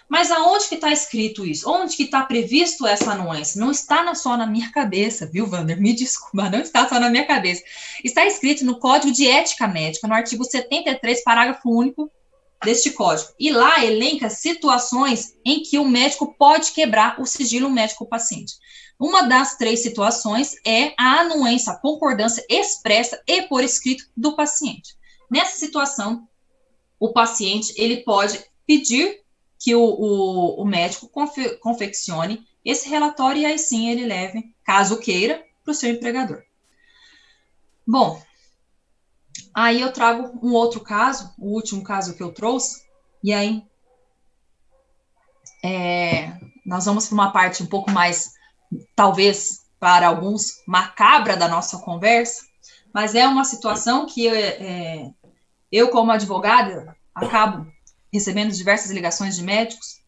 Mas aonde que está escrito isso? Onde que está previsto essa anuência? Não está só na minha cabeça, viu, Wander? Me desculpa, não está só na minha cabeça. Está escrito no Código de Ética Médica, no artigo 73, parágrafo único deste código. E lá elenca situações em que o médico pode quebrar o sigilo médico-paciente. Uma das 3 situações é a anuência, a concordância expressa e por escrito do paciente. Nessa situação, o paciente ele pode pedir que o médico confeccione esse relatório e aí sim ele leve, caso queira, para o seu empregador. Bom, aí eu trago um outro caso, o último caso que eu trouxe, e aí nós vamos para uma parte um pouco mais, talvez, para alguns, macabra da nossa conversa, mas é uma situação que eu como advogada, acabo recebendo diversas ligações de médicos,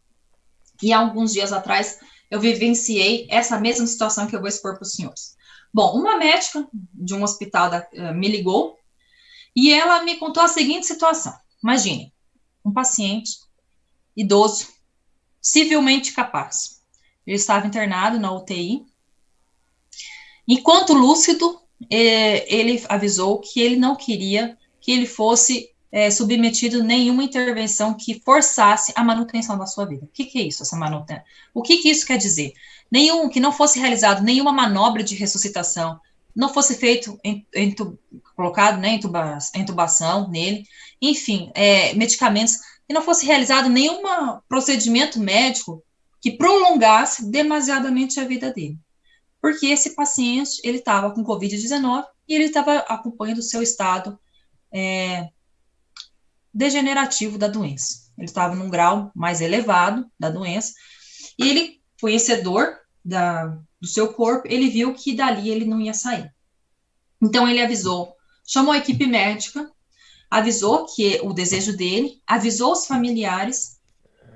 e há alguns dias atrás eu vivenciei essa mesma situação que eu vou expor para os senhores. Bom, uma médica de um hospital me ligou, e ela me contou a seguinte situação. Imagine, um paciente idoso, civilmente capaz. Ele estava internado na UTI. Enquanto lúcido, ele avisou que ele não queria que ele fosse submetido a nenhuma intervenção que forçasse a manutenção da sua vida. O que é isso, essa manutenção? O que isso quer dizer? Que não fosse realizado nenhuma manobra de ressuscitação, não fosse feito, colocado, né, intubação nele, enfim, medicamentos, que não fosse realizado nenhum procedimento médico que prolongasse demasiadamente a vida dele. Porque esse paciente, ele estava com Covid-19 e ele estava acompanhando o seu estado degenerativo da doença. ele estava num grau mais elevado da doença, e ele, conhecedor do seu corpo, ele viu que dali ele não ia sair. Então ele avisou, chamou a equipe médica, avisou que o desejo dele, avisou os familiares,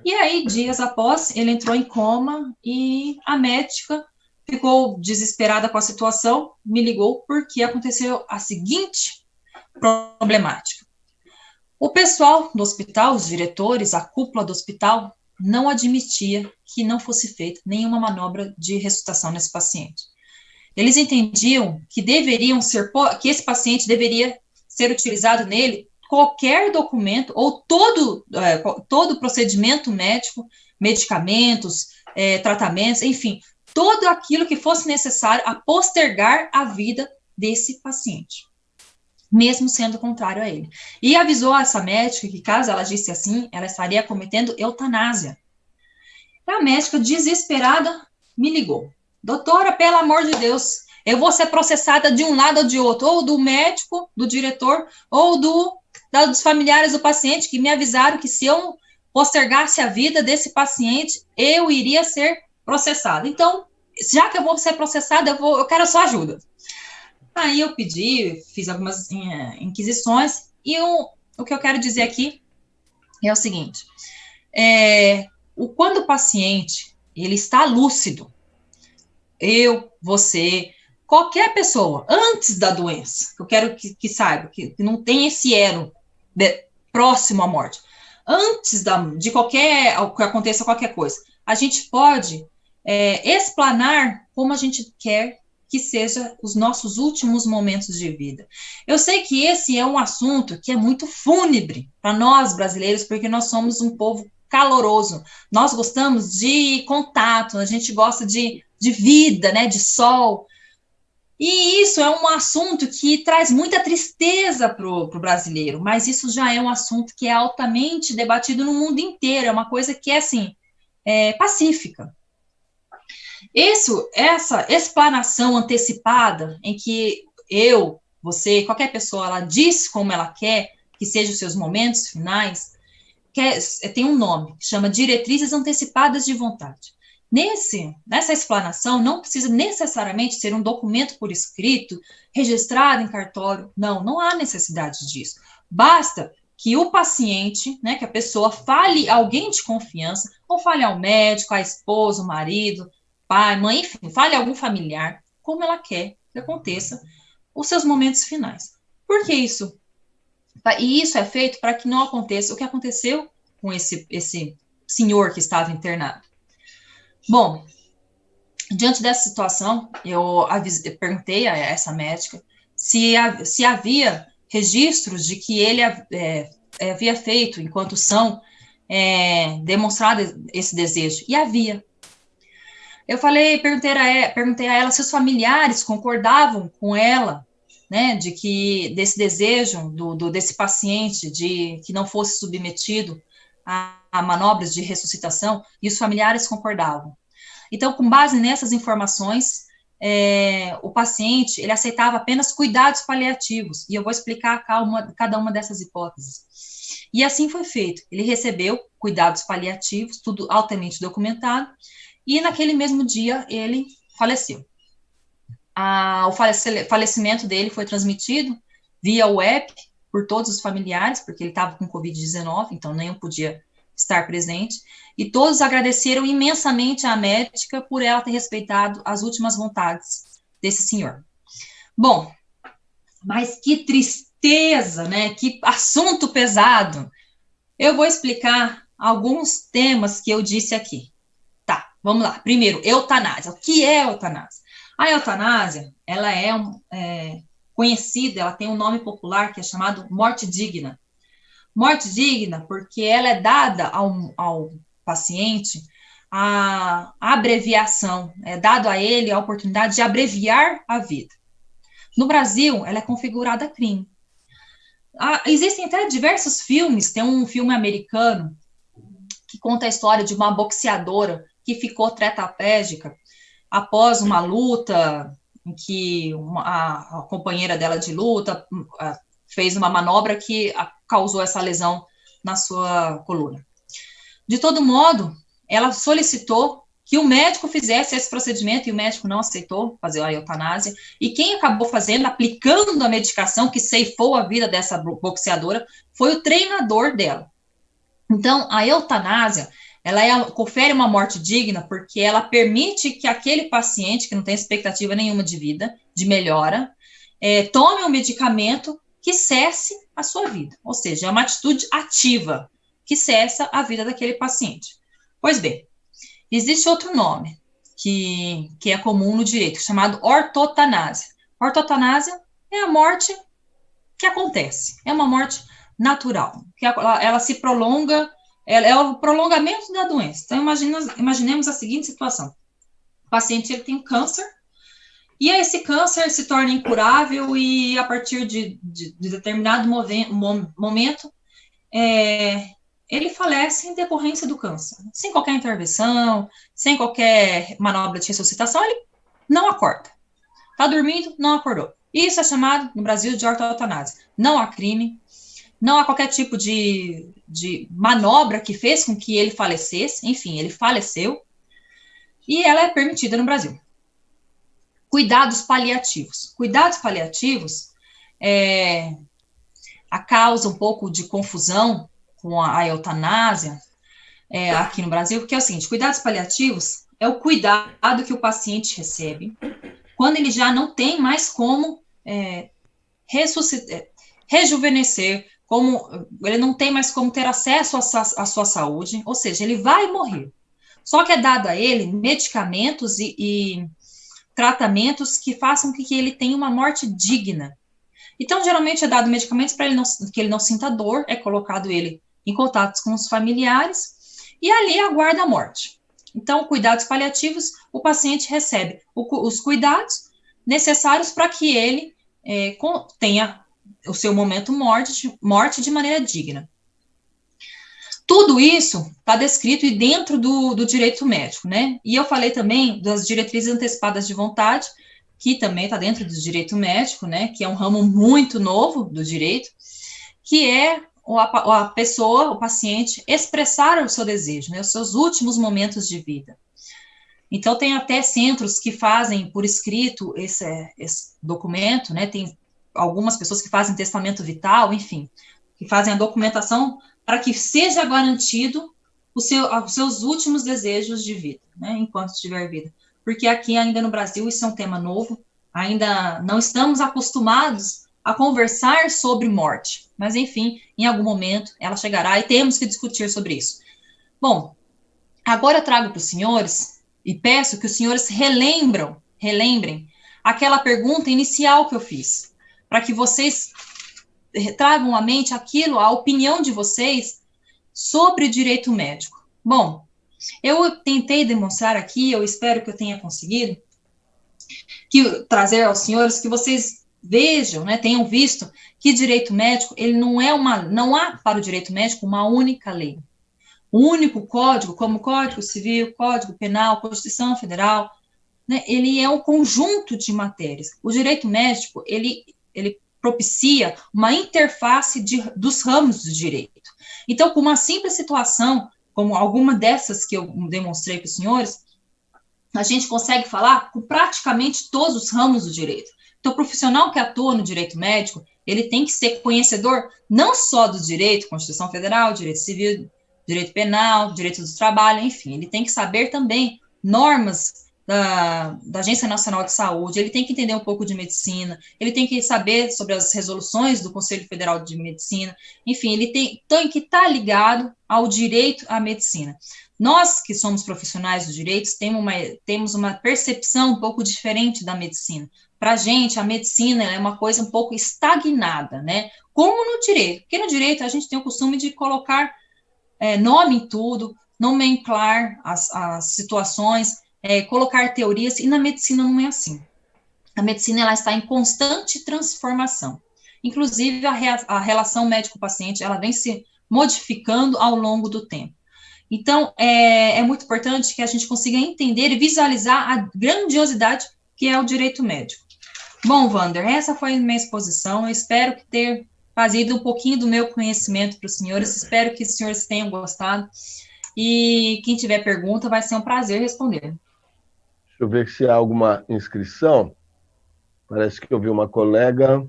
e aí, dias após, ele entrou em coma e a médica ficou desesperada com a situação, me ligou porque aconteceu a seguinte problemática. O pessoal do hospital, os diretores, a cúpula do hospital, não admitia que não fosse feita nenhuma manobra de ressuscitação nesse paciente. Eles entendiam que que esse paciente deveria ser utilizado nele qualquer documento ou todo procedimento médico, medicamentos, tratamentos, enfim, tudo aquilo que fosse necessário a postergar a vida desse paciente, mesmo sendo contrário a ele. E avisou essa médica que, caso ela disse assim, ela estaria cometendo eutanásia. A médica, desesperada, me ligou. Doutora, pelo amor de Deus, eu vou ser processada de um lado ou de outro, ou do médico, do diretor, ou dos familiares do paciente, que me avisaram que se eu postergasse a vida desse paciente, eu iria ser processada. Então, já que eu vou ser processada, eu quero a sua ajuda. Aí eu fiz algumas inquisições, e o que eu quero dizer aqui é o seguinte, quando o paciente ele está lúcido, você, qualquer pessoa, antes da doença, eu quero que saiba, que não tem esse elo próximo à morte, antes de que aconteça qualquer coisa, a gente pode explanar como a gente quer que seja os nossos últimos momentos de vida. Eu sei que esse é um assunto que é muito fúnebre para nós brasileiros, porque nós somos um povo caloroso, nós gostamos de contato, a gente gosta de vida, né, de sol, e isso é um assunto que traz muita tristeza para o brasileiro, mas isso já é um assunto que é altamente debatido no mundo inteiro, é uma coisa que é, assim, pacífica. Essa explanação antecipada, em que você, qualquer pessoa, ela diz como ela quer que sejam os seus momentos finais, tem um nome, que chama diretrizes antecipadas de vontade. Nessa explanação, não precisa necessariamente ser um documento por escrito, registrado em cartório, não há necessidade disso. Basta que o paciente, né, que a pessoa fale a alguém de confiança, ou fale ao médico, à esposa, ao marido, pai, mãe, enfim, fale a algum familiar, como ela quer que aconteça os seus momentos finais. Por que isso? E isso é feito para que não aconteça o que aconteceu com esse senhor que estava internado. Bom, diante dessa situação, eu perguntei a essa médica se havia registros de que ele havia feito, enquanto demonstrado esse desejo, e havia. Eu perguntei a ela se os familiares concordavam com ela, né, desse desejo desse paciente de que não fosse submetido a manobras de ressuscitação, e os familiares concordavam. Então, com base nessas informações, o paciente, ele aceitava apenas cuidados paliativos, e eu vou explicar cada uma dessas hipóteses. E assim foi feito, ele recebeu cuidados paliativos, tudo altamente documentado, e naquele mesmo dia ele faleceu. O falecimento dele foi transmitido via web por todos os familiares, porque ele estava com Covid-19, então nenhum podia estar presente, e todos agradeceram imensamente à médica por ela ter respeitado as últimas vontades desse senhor. Bom, mas que tristeza, né? Que assunto pesado. Eu vou explicar alguns temas que eu disse aqui. Tá, vamos lá. Primeiro, eutanásia. O que é eutanásia? A eutanásia, ela é conhecida, ela tem um nome popular que é chamado morte digna. Morte digna porque ela é dada ao paciente a abreviação, é dado a ele a oportunidade de abreviar a vida. No Brasil, ela é configurada crime. Existem até diversos filmes, tem um filme americano que conta a história de uma boxeadora que ficou tetraplégica após uma luta em que a companheira dela de luta fez uma manobra que causou essa lesão na sua coluna. De todo modo, ela solicitou que o médico fizesse esse procedimento e o médico não aceitou fazer a eutanásia. E quem acabou fazendo, aplicando a medicação que ceifou a vida dessa boxeadora, foi o treinador dela. Então, a eutanásia, confere uma morte digna porque ela permite que aquele paciente, que não tem expectativa nenhuma de vida, de melhora, tome um medicamento que cesse a sua vida. Ou seja, é uma atitude ativa que cessa a vida daquele paciente. Pois bem, existe outro nome que é comum no direito, chamado ortotanásia. Ortotanásia é a morte que acontece, é uma morte natural, que ela se prolonga, é o prolongamento da doença. Então, imaginemos a seguinte situação. O paciente ele tem um câncer, e esse câncer se torna incurável e, a partir de determinado momento, ele falece em decorrência do câncer. Sem qualquer intervenção, sem qualquer manobra de ressuscitação, ele não acorda. Está dormindo, não acordou. Isso é chamado, no Brasil, de ortotanásia. Não há crime, não há qualquer tipo de manobra que fez com que ele falecesse. Enfim, ele faleceu. E ela é permitida no Brasil. Cuidados paliativos. Cuidados paliativos causa um pouco de confusão com a eutanásia aqui no Brasil, porque é o seguinte, cuidados paliativos é o cuidado que o paciente recebe quando ele já não tem mais como rejuvenescer, ele não tem mais como ter acesso à sua saúde, ou seja, ele vai morrer. Só que é dado a ele medicamentos e tratamentos que façam com que ele tenha uma morte digna. Então, geralmente é dado medicamentos para que ele não sinta dor, é colocado ele em contato com os familiares, e ali aguarda a morte. Então, cuidados paliativos, o paciente recebe os cuidados necessários para que ele tenha o seu momento morte de maneira digna. Tudo isso está descrito e dentro do direito médico, né? E eu falei também das diretrizes antecipadas de vontade, que também está dentro do direito médico, né? Que é um ramo muito novo do direito, que é a pessoa, o paciente, expressar o seu desejo, né? Os seus últimos momentos de vida. Então, tem até centros que fazem por escrito esse documento, né? Tem algumas pessoas que fazem testamento vital, enfim, que fazem a documentação para que seja garantido os seus últimos desejos de vida, né, enquanto tiver vida. Porque aqui, ainda no Brasil, isso é um tema novo, ainda não estamos acostumados a conversar sobre morte, mas, enfim, em algum momento ela chegará e temos que discutir sobre isso. Bom, agora eu trago para os senhores e peço que os senhores relembrem aquela pergunta inicial que eu fiz, para que vocês tragam à mente a opinião de vocês sobre o direito médico. Bom, eu tentei demonstrar aqui, eu espero que eu tenha conseguido, trazer aos senhores que vocês vejam, né, tenham visto que direito médico, ele não há para o direito médico uma única lei. O único código, como Código Civil, Código Penal, Constituição Federal, né, ele é um conjunto de matérias. O direito médico, ele propicia uma interface dos ramos do direito. Então, com uma simples situação, como alguma dessas que eu demonstrei para os senhores, a gente consegue falar com praticamente todos os ramos do direito. Então, o profissional que atua no direito médico, ele tem que ser conhecedor não só do direito, Constituição Federal, direito civil, direito penal, direito do trabalho, enfim, ele tem que saber também normas da Agência Nacional de Saúde, ele tem que entender um pouco de medicina, ele tem que saber sobre as resoluções do Conselho Federal de Medicina, enfim, ele tem que estar ligado ao direito à medicina. Nós, que somos profissionais do direito, temos uma percepção um pouco diferente da medicina. Para a gente, a medicina é uma coisa um pouco estagnada, né? Como no direito, porque no direito a gente tem o costume de colocar nome em tudo, nomenclar as situações, colocar teorias, e na medicina não é assim. A medicina ela está em constante transformação. Inclusive, a relação médico-paciente ela vem se modificando ao longo do tempo. Então, é muito importante que a gente consiga entender e visualizar a grandiosidade que é o direito médico. Bom, Wander, essa foi a minha exposição. Eu espero ter trazido um pouquinho do meu conhecimento para os senhores. Espero que os senhores tenham gostado. e quem tiver pergunta vai ser um prazer responder. Deixa eu ver se há alguma inscrição. Parece que eu vi uma colega.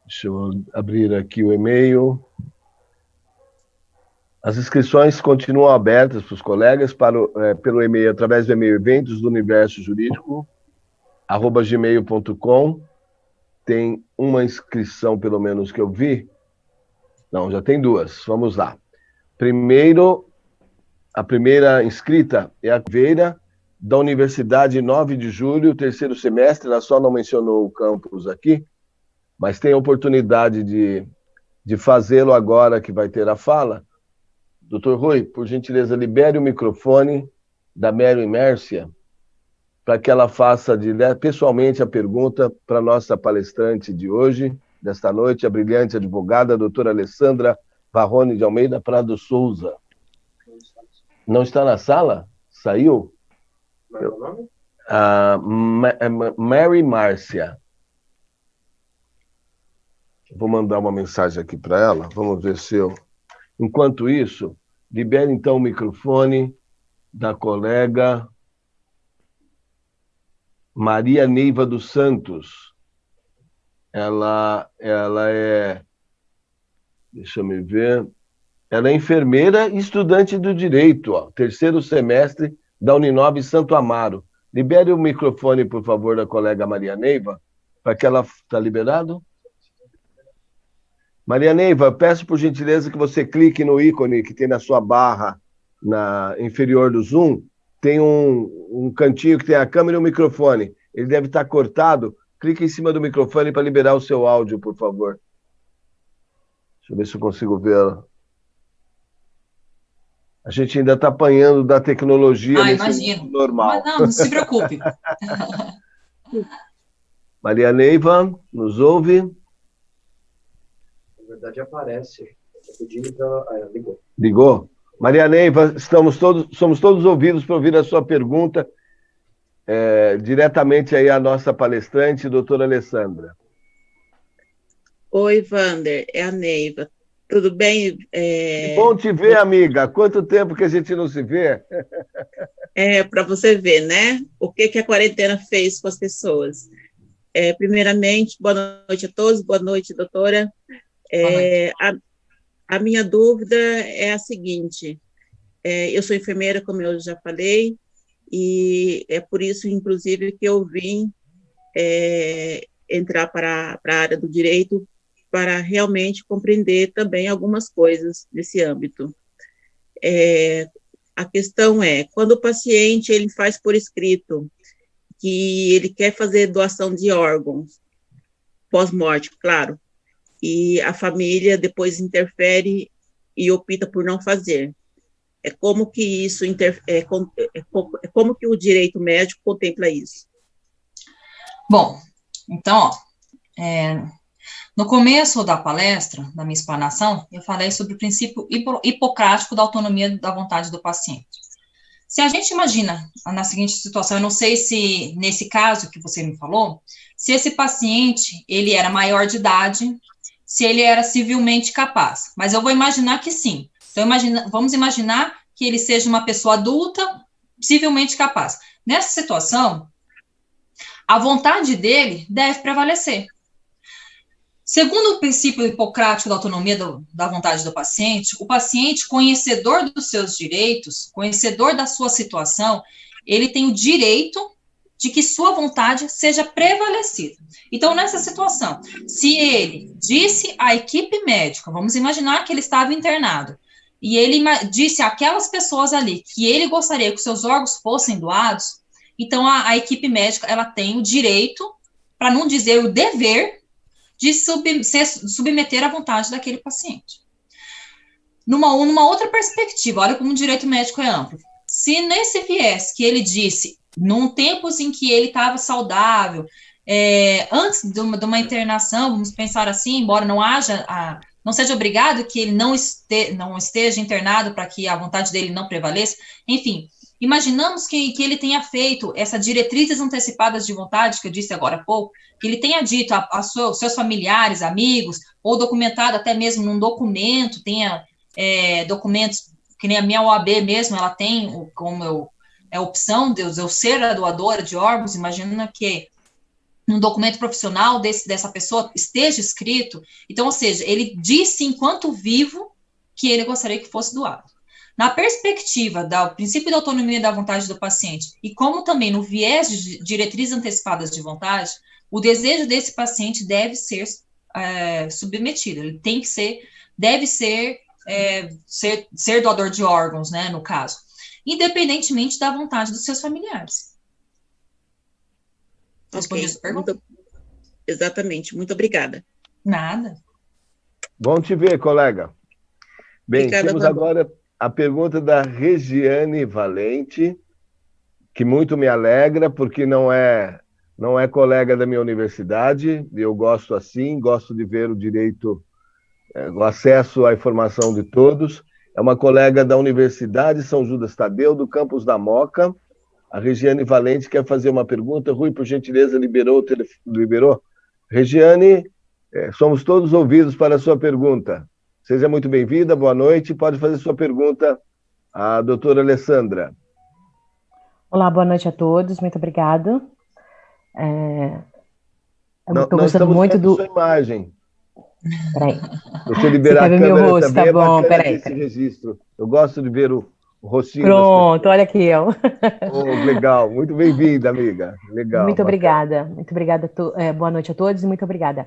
Deixa eu abrir aqui o e-mail. As inscrições continuam abertas para os colegas pelo e-mail, através do e-mail eventosdouniversojurídico@gmail.com. Tem uma inscrição, pelo menos, que eu vi. Não, já tem duas. Vamos lá. Primeiro, a primeira inscrita é a Veira, da Universidade 9 de Julho, terceiro semestre. Ela só não mencionou o campus aqui, mas tem a oportunidade de fazê-lo agora que vai ter a fala. Doutor Rui, por gentileza, libere o microfone da Mary Mércia para que ela faça pessoalmente a pergunta para a nossa palestrante de hoje, desta noite, a brilhante advogada, a doutora Alessandra Varrone de Almeida Prado Souza. Não está na sala? Saiu? Mary Márcia. Vou mandar uma mensagem aqui para ela. Vamos ver se eu... Enquanto isso, libere então o microfone da colega Maria Neiva dos Santos. Ela é... Deixa eu me ver... Ela é enfermeira e estudante do direito, terceiro semestre da Uninove Santo Amaro. Libere o microfone, por favor, da colega Maria Neiva, para que ela... Está liberado? Maria Neiva, peço por gentileza que você clique no ícone que tem na sua barra inferior do Zoom. Tem um cantinho que tem a câmera e o microfone. Ele deve estar cortado. Clique em cima do microfone para liberar o seu áudio, por favor. Deixa eu ver se eu consigo vê-la. A gente ainda está apanhando da tecnologia nesse mundo normal. Mas não se preocupe. Maria Neiva, nos ouve? Na verdade, aparece. Pedindo para... ligou. Ligou? Maria Neiva, somos todos ouvidos para ouvir a sua pergunta, diretamente aí à nossa palestrante, doutora Alessandra. Oi, Wander, é a Neiva. Tudo bem? Que bom te ver, amiga. Quanto tempo que a gente não se vê? Para você ver, né? O que a quarentena fez com as pessoas. Primeiramente, boa noite a todos. Boa noite, doutora. A minha dúvida é a seguinte. Eu sou enfermeira, como eu já falei, e é por isso, inclusive, que eu vim entrar para a área do direito, para realmente compreender também algumas coisas nesse âmbito. A questão é, quando o paciente ele faz por escrito que ele quer fazer doação de órgãos, pós-morte, claro, e a família depois interfere e opta por não fazer. Como que isso como que o direito médico contempla isso? Bom, então, no começo da palestra, da minha explanação, eu falei sobre o princípio hipocrático da autonomia da vontade do paciente. Se a gente imagina na seguinte situação, eu não sei se nesse caso que você me falou, se esse paciente, ele era maior de idade, se ele era civilmente capaz, mas eu vou imaginar que sim. Então, vamos imaginar que ele seja uma pessoa adulta, civilmente capaz. Nessa situação, a vontade dele deve prevalecer. Segundo o princípio hipocrático da autonomia da vontade do paciente, o paciente, conhecedor dos seus direitos, conhecedor da sua situação, ele tem o direito de que sua vontade seja prevalecida. Então, nessa situação, se ele disse à equipe médica, vamos imaginar que ele estava internado, e ele disse àquelas pessoas ali que ele gostaria que seus órgãos fossem doados, então a equipe médica ela tem o direito, para não dizer o dever, de submeter à vontade daquele paciente. Numa outra perspectiva, olha como o direito médico é amplo. Se nesse viés que ele disse, num tempos em que ele estava saudável, antes de uma internação, vamos pensar assim, embora não seja obrigado que ele não esteja internado para que a vontade dele não prevaleça, enfim, imaginamos que ele tenha feito essas diretrizes antecipadas de vontade, que eu disse agora há pouco, que ele tenha dito aos seus familiares, amigos, ou documentado até mesmo num documento, tenha documentos que nem a minha OAB mesmo, ela tem como a opção de eu ser a doadora de órgãos. Imagina que no documento profissional dessa pessoa esteja escrito. Então, ou seja, ele disse enquanto vivo que ele gostaria que fosse doado. Na perspectiva do princípio da autonomia da vontade do paciente, e como também no viés de diretrizes antecipadas de vontade, o desejo desse paciente deve ser submetido, ele tem que deve ser doador de órgãos, né, no caso, independentemente da vontade dos seus familiares. Respondi essa pergunta? Exatamente, muito obrigada. Nada. Bom te ver, colega. Bem, Obrigada, temos agora a pergunta da Regiane Valente, que muito me alegra, porque não é colega da minha universidade, eu gosto assim, gosto de ver o direito, o acesso à informação de todos. É uma colega da Universidade São Judas Tadeu, do campus da Moca. A Regiane Valente quer fazer uma pergunta. Rui, por gentileza, liberou? Regiane, somos todos ouvidos para a sua pergunta. Seja muito bem-vinda, boa noite. Pode fazer sua pergunta à doutora Alessandra. Olá, boa noite a todos, muito obrigada. Não estamos muito vendo sua imagem. Peraí. Você liberar Você a quer ver câmera meu rosto, também, tá bom, peraí. Esse registro. Eu gosto de ver o rostinho das Pronto, olha aqui, ó. legal, muito bem-vinda, amiga. Legal. Muito obrigada, boa noite a todos e muito obrigada.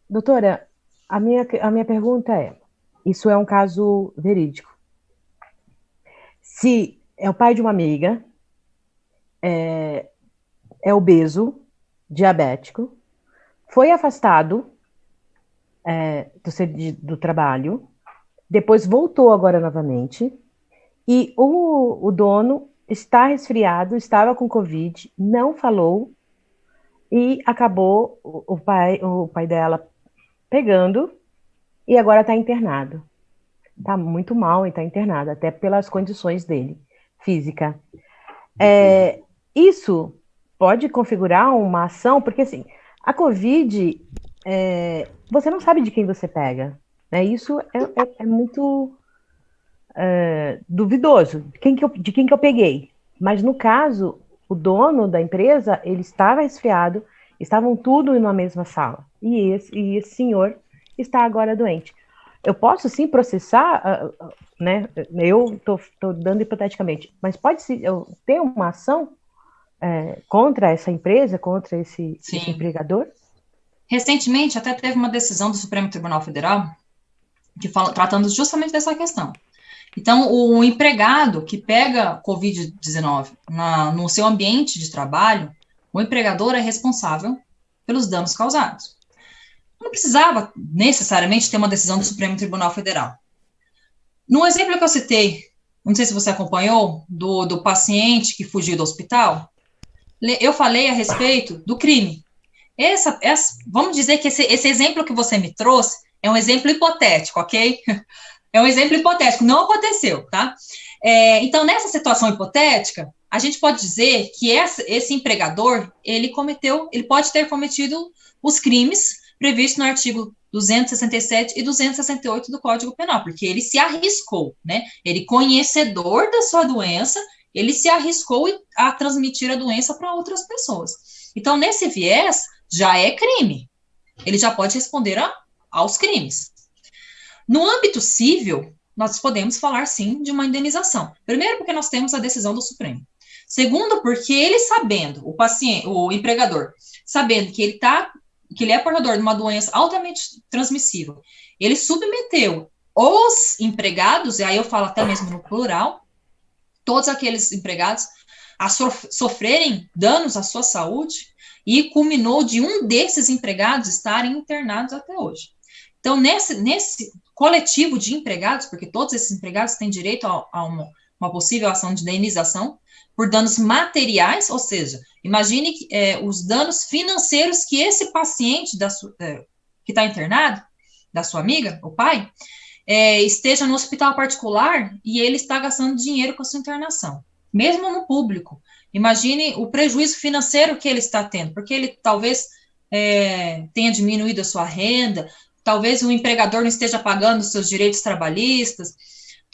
Doutora, a minha pergunta isso é um caso verídico. Se é o pai de uma amiga, é obeso, diabético, foi afastado do trabalho, depois voltou agora novamente, e o dono está resfriado, estava com Covid, não falou, e acabou o pai dela pegando, e agora está internado. Está muito mal e está internado, até pelas condições dele, física. Isso pode configurar uma ação, porque assim, a Covid, você não sabe de quem você pega, né? Isso é muito duvidoso, de quem que eu peguei. Mas no caso, o dono da empresa, ele estava resfriado, estavam tudo na mesma sala, e esse senhor está agora doente. Eu posso sim processar, né? Eu estou dando hipoteticamente, mas pode ter uma ação contra essa empresa, contra esse empregador? Recentemente, até teve uma decisão do Supremo Tribunal Federal tratando justamente dessa questão. Então, o empregado que pega Covid-19 no seu ambiente de trabalho, o empregador é responsável pelos danos causados. Não precisava necessariamente ter uma decisão do Supremo Tribunal Federal. No exemplo que eu citei, não sei se você acompanhou, do paciente que fugiu do hospital, eu falei a respeito do crime. Vamos dizer que esse exemplo que você me trouxe é um exemplo hipotético, ok? É um exemplo hipotético, não aconteceu, tá? Então, nessa situação hipotética, a gente pode dizer que esse empregador, ele pode ter cometido os crimes previstos no artigo 267 e 268 do Código Penal, porque ele se arriscou, né? Ele, conhecedor da sua doença, ele se arriscou a transmitir a doença para outras pessoas. Então, nesse viés, já é crime. Ele já pode responder aos crimes. No âmbito civil, nós podemos falar, sim, de uma indenização. Primeiro, porque nós temos a decisão do Supremo. Segundo, porque ele sabendo, o empregador, sabendo que ele é portador de uma doença altamente transmissível, ele submeteu os empregados, e aí eu falo até mesmo no plural, todos aqueles empregados, a sofrerem danos à sua saúde, e culminou de um desses empregados estarem internados até hoje. Então, nesse coletivo de empregados, porque todos esses empregados têm direito a uma possível ação de indenização por danos materiais, ou seja, imagine os danos financeiros que esse paciente que está internado, da sua amiga, o pai, esteja no hospital particular e ele está gastando dinheiro com a sua internação. Mesmo no público, imagine o prejuízo financeiro que ele está tendo, porque ele talvez tenha diminuído a sua renda, talvez o empregador não esteja pagando os seus direitos trabalhistas.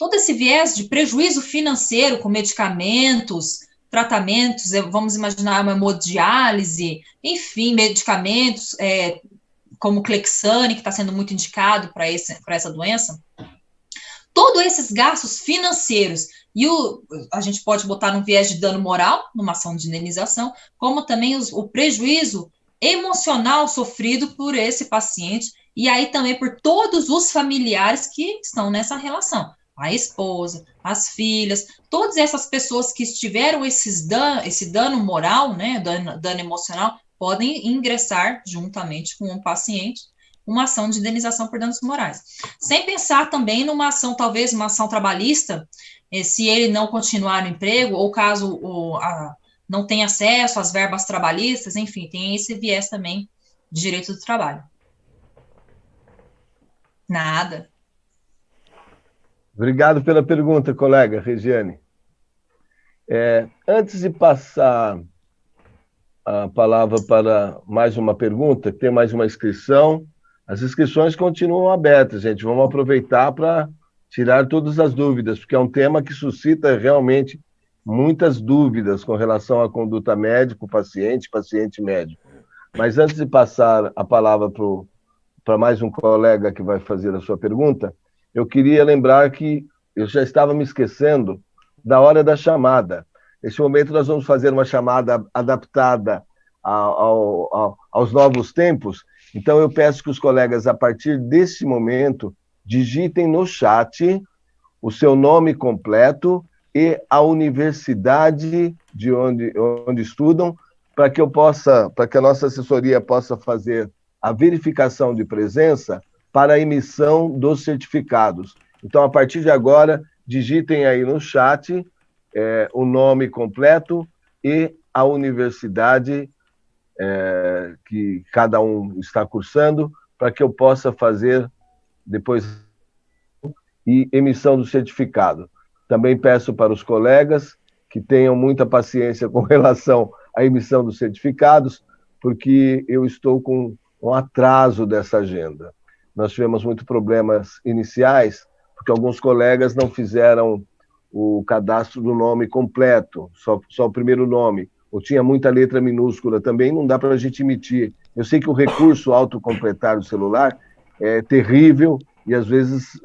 todo esse viés de prejuízo financeiro com medicamentos, tratamentos, vamos imaginar uma hemodiálise, enfim, medicamentos como Clexane, que está sendo muito indicado para essa doença. Todos esses gastos financeiros, e a gente pode botar no viés de dano moral, numa ação de indenização, como também o prejuízo emocional sofrido por esse paciente, e aí também por todos os familiares que estão nessa relação. A esposa, as filhas, todas essas pessoas que tiveram esse dano moral, né, dano emocional, podem ingressar juntamente com o paciente uma ação de indenização por danos morais. Sem pensar também numa ação, talvez uma ação trabalhista, se ele não continuar no emprego, ou caso não tenha acesso às verbas trabalhistas, enfim, tem esse viés também de direito do trabalho. Nada. Obrigado pela pergunta, colega Regiane. Antes de passar a palavra para mais uma pergunta, tem mais uma inscrição. As inscrições continuam abertas, gente. Vamos aproveitar para tirar todas as dúvidas, porque é um tema que suscita realmente muitas dúvidas com relação à conduta médico-paciente, paciente-médico. Mas antes de passar a palavra para mais um colega que vai fazer a sua pergunta, eu queria lembrar que eu já estava me esquecendo da hora da chamada. Nesse momento, nós vamos fazer uma chamada adaptada aos novos tempos. Então, eu peço que os colegas, a partir desse momento, digitem no chat o seu nome completo e a universidade de onde estudam, para que a nossa assessoria possa fazer a verificação de presença para a emissão dos certificados. Então, a partir de agora, digitem aí no chat o nome completo e a universidade que cada um está cursando, para que eu possa fazer depois e emissão do certificado. Também peço para os colegas que tenham muita paciência com relação à emissão dos certificados, porque eu estou com um atraso dessa agenda. Nós tivemos muitos problemas iniciais, porque alguns colegas não fizeram o cadastro do nome completo, só o primeiro nome, ou tinha muita letra minúscula também, não dá para a gente emitir. Eu sei que o recurso autocompletar do celular é terrível e, às vezes,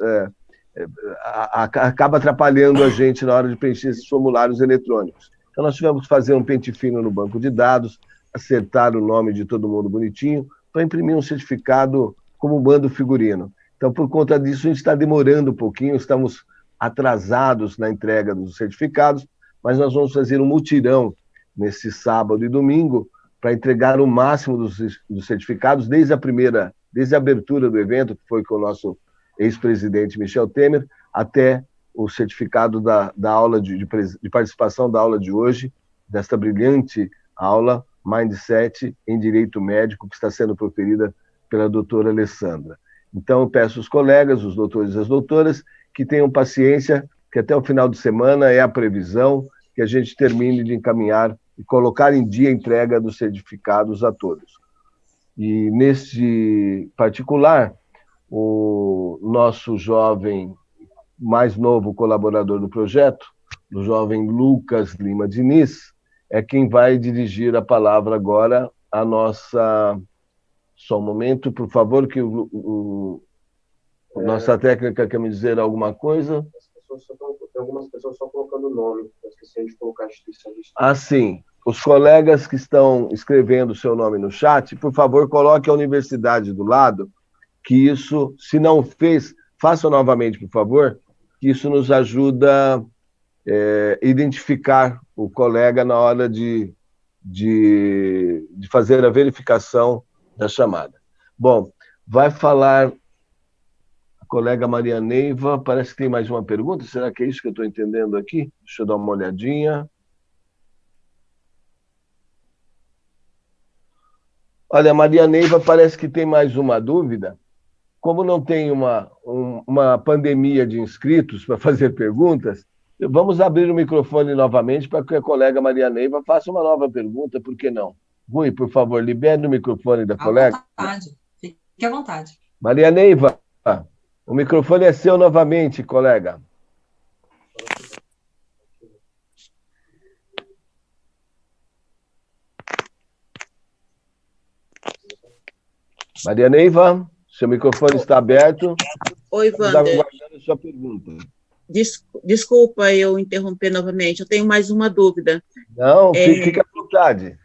acaba atrapalhando a gente na hora de preencher esses formulários eletrônicos. Então, nós tivemos que fazer um pente fino no banco de dados, acertar o nome de todo mundo bonitinho, para imprimir um certificado como bando figurino. Então, por conta disso, a gente está demorando um pouquinho, estamos atrasados na entrega dos certificados, mas nós vamos fazer um mutirão nesse sábado e domingo para entregar o máximo dos certificados, desde a abertura do evento, que foi com o nosso ex-presidente Michel Temer, até o certificado da aula de participação da aula de hoje, desta brilhante aula Mindset em Direito Médico, que está sendo proferida pela doutora Alessandra. Então, eu peço aos colegas, os doutores e as doutoras, que tenham paciência, que até o final de semana é a previsão que a gente termine de encaminhar e colocar em dia a entrega dos certificados a todos. E, neste particular, o nosso jovem mais novo colaborador do projeto, o jovem Lucas Lima Diniz, é quem vai dirigir a palavra agora à nossa... Só um momento, por favor, que nossa técnica quer me dizer alguma coisa. Tem algumas pessoas só colocando o nome, eu esqueci de colocar a instituição. Sim. Os colegas que estão escrevendo o seu nome no chat, por favor, coloque a universidade do lado, que isso, se não fez, faça novamente, por favor, que isso nos ajuda a identificar o colega na hora de fazer a verificação da chamada. Bom, vai falar a colega Maria Neiva, parece que tem mais uma pergunta, será que é isso que eu estou entendendo aqui? Deixa eu dar uma olhadinha. Olha, Maria Neiva parece que tem mais uma dúvida. Como não tem uma pandemia de inscritos para fazer perguntas, vamos abrir o microfone novamente para que a colega Maria Neiva faça uma nova pergunta, por que não? Rui, por favor, libere o microfone da colega. À vontade, fique à vontade. Maria Neiva, o microfone é seu novamente, colega. Maria Neiva, seu microfone está aberto. Oi, Estamos Wander. aguardando a sua pergunta. Desculpa eu interromper novamente, eu tenho mais uma dúvida. Não, fique à vontade.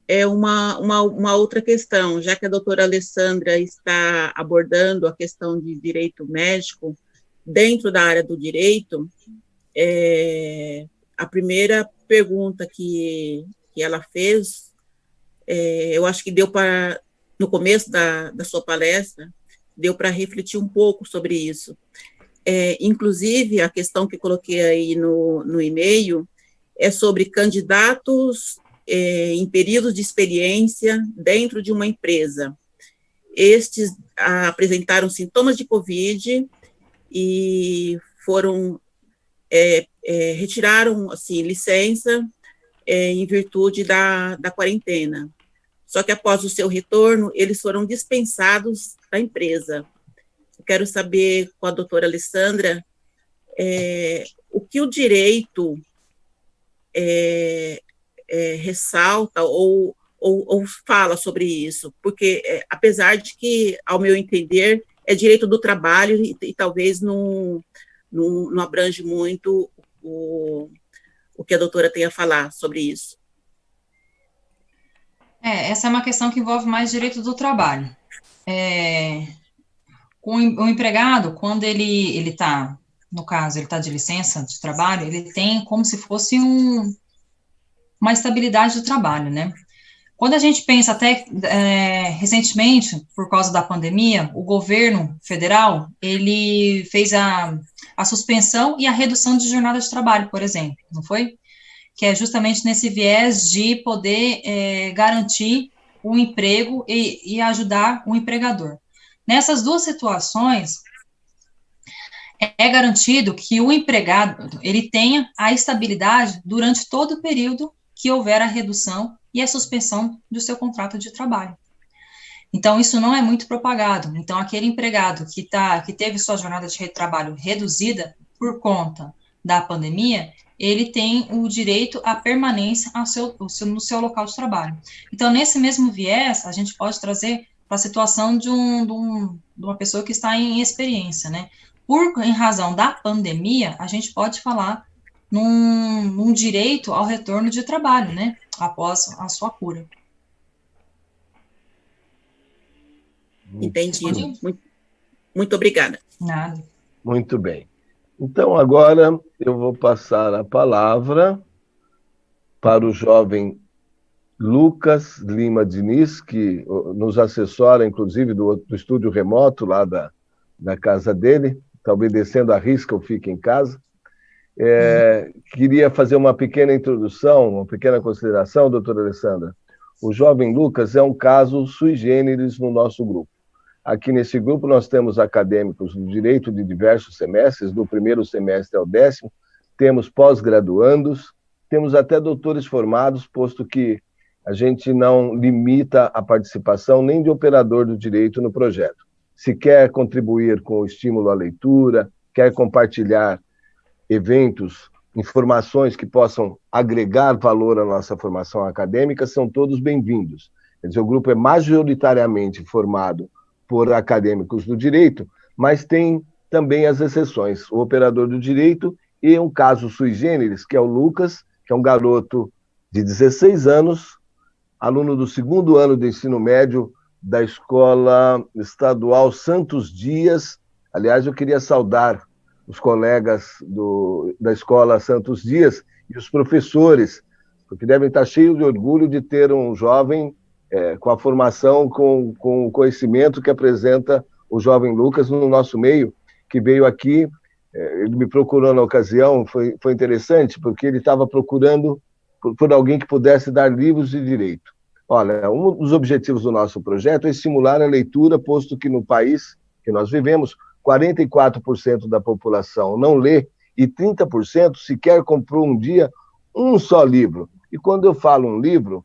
É uma outra questão, já que a doutora Alessandra está abordando a questão de direito médico, dentro da área do direito, a primeira pergunta que ela fez, eu acho que deu para, no começo da sua palestra, deu para refletir um pouco sobre isso. Inclusive, a questão que coloquei aí no e-mail é sobre candidatos em períodos de experiência dentro de uma empresa. Estes apresentaram sintomas de Covid e retiraram assim, licença em virtude da quarentena. Só que após o seu retorno, eles foram dispensados da empresa. Eu quero saber com a doutora Alessandra o que o direito ressalta ou fala sobre isso, porque apesar de que, ao meu entender, é direito do trabalho e talvez não abrange muito o que a doutora tem a falar sobre isso. Essa é uma questão que envolve mais direito do trabalho. Com o empregado, quando ele está, no caso, ele está de licença de trabalho, ele tem como se fosse uma estabilidade do trabalho, né? Quando a gente pensa até recentemente, por causa da pandemia, o governo federal, ele fez a suspensão e a redução de jornada de trabalho, por exemplo, não foi? Que é justamente nesse viés de poder garantir o emprego e ajudar o empregador. Nessas duas situações, é garantido que o empregado ele tenha a estabilidade durante todo o período que houver a redução e a suspensão do seu contrato de trabalho. Então, isso não é muito propagado. Então, aquele empregado que teve sua jornada de trabalho reduzida por conta da pandemia, ele tem o direito à permanência no seu local de trabalho. Então, nesse mesmo viés, a gente pode trazer para a situação de uma pessoa que está em experiência, né? Em razão da pandemia, a gente pode falar num direito ao retorno de trabalho, né? Após a sua cura. Entendi. Muito obrigada. Nada. Muito bem. Então, agora eu vou passar a palavra para o jovem Lucas Lima Diniz, que nos assessora, inclusive, do estúdio remoto lá da casa dele, está obedecendo à risca ou fica em casa. Queria fazer uma pequena introdução, uma pequena consideração, doutora Alessandra. O jovem Lucas é um caso sui generis no nosso grupo. Aqui nesse grupo nós temos acadêmicos do direito de diversos semestres, do primeiro semestre ao 10º, temos pós-graduandos, temos até doutores formados, posto que a gente não limita a participação nem de operador do direito no projeto. Se quer contribuir com o estímulo à leitura, quer compartilhar eventos, informações que possam agregar valor à nossa formação acadêmica, são todos bem-vindos. Quer dizer, o grupo é majoritariamente formado por acadêmicos do direito, mas tem também as exceções, o operador do direito e um caso sui generis, que é o Lucas, que é um garoto de 16 anos, aluno do 2º ano do ensino médio da Escola Estadual Santos Dias. Aliás, eu queria saudar os colegas da Escola Santos Dias e os professores, porque devem estar cheios de orgulho de ter um jovem com a formação, com o conhecimento que apresenta o jovem Lucas no nosso meio, que veio aqui, ele me procurou na ocasião, foi interessante, porque ele estava procurando por alguém que pudesse dar livros de direito. Olha, um dos objetivos do nosso projeto é estimular a leitura, posto que no país que nós vivemos, 44% da população não lê e 30% sequer comprou um dia um só livro. E quando eu falo um livro,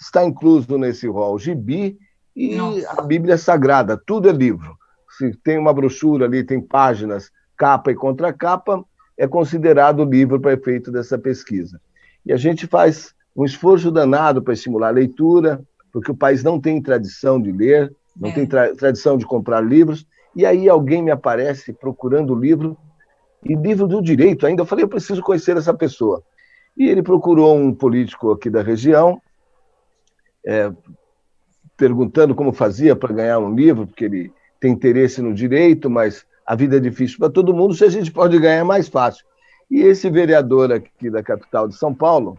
está incluso nesse rol gibi e a Bíblia Sagrada, tudo é livro. Se tem uma brochura ali, tem páginas, capa e contracapa, é considerado livro para efeito dessa pesquisa. E a gente faz um esforço danado para estimular a leitura, porque o país não tem tradição de ler, não tem tradição de comprar livros, e aí alguém me aparece procurando livro, e livro do direito ainda. Eu falei, eu preciso conhecer essa pessoa. E ele procurou um político aqui da região, perguntando como fazia para ganhar um livro, porque ele tem interesse no direito, mas a vida é difícil para todo mundo, se a gente pode ganhar é mais fácil. E esse vereador aqui da capital de São Paulo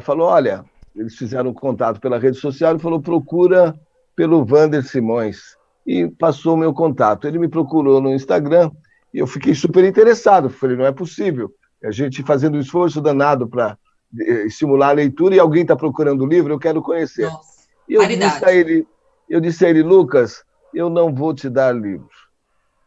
falou, olha, eles fizeram um contato pela rede social e falou, procura pelo Wander Simões. E passou o meu contato. Ele me procurou no Instagram e eu fiquei super interessado. Falei, não é possível. A gente fazendo um esforço danado para estimular a leitura e alguém está procurando o livro, eu quero conhecer. Nossa, e eu disse a ele, Lucas, eu não vou te dar livros.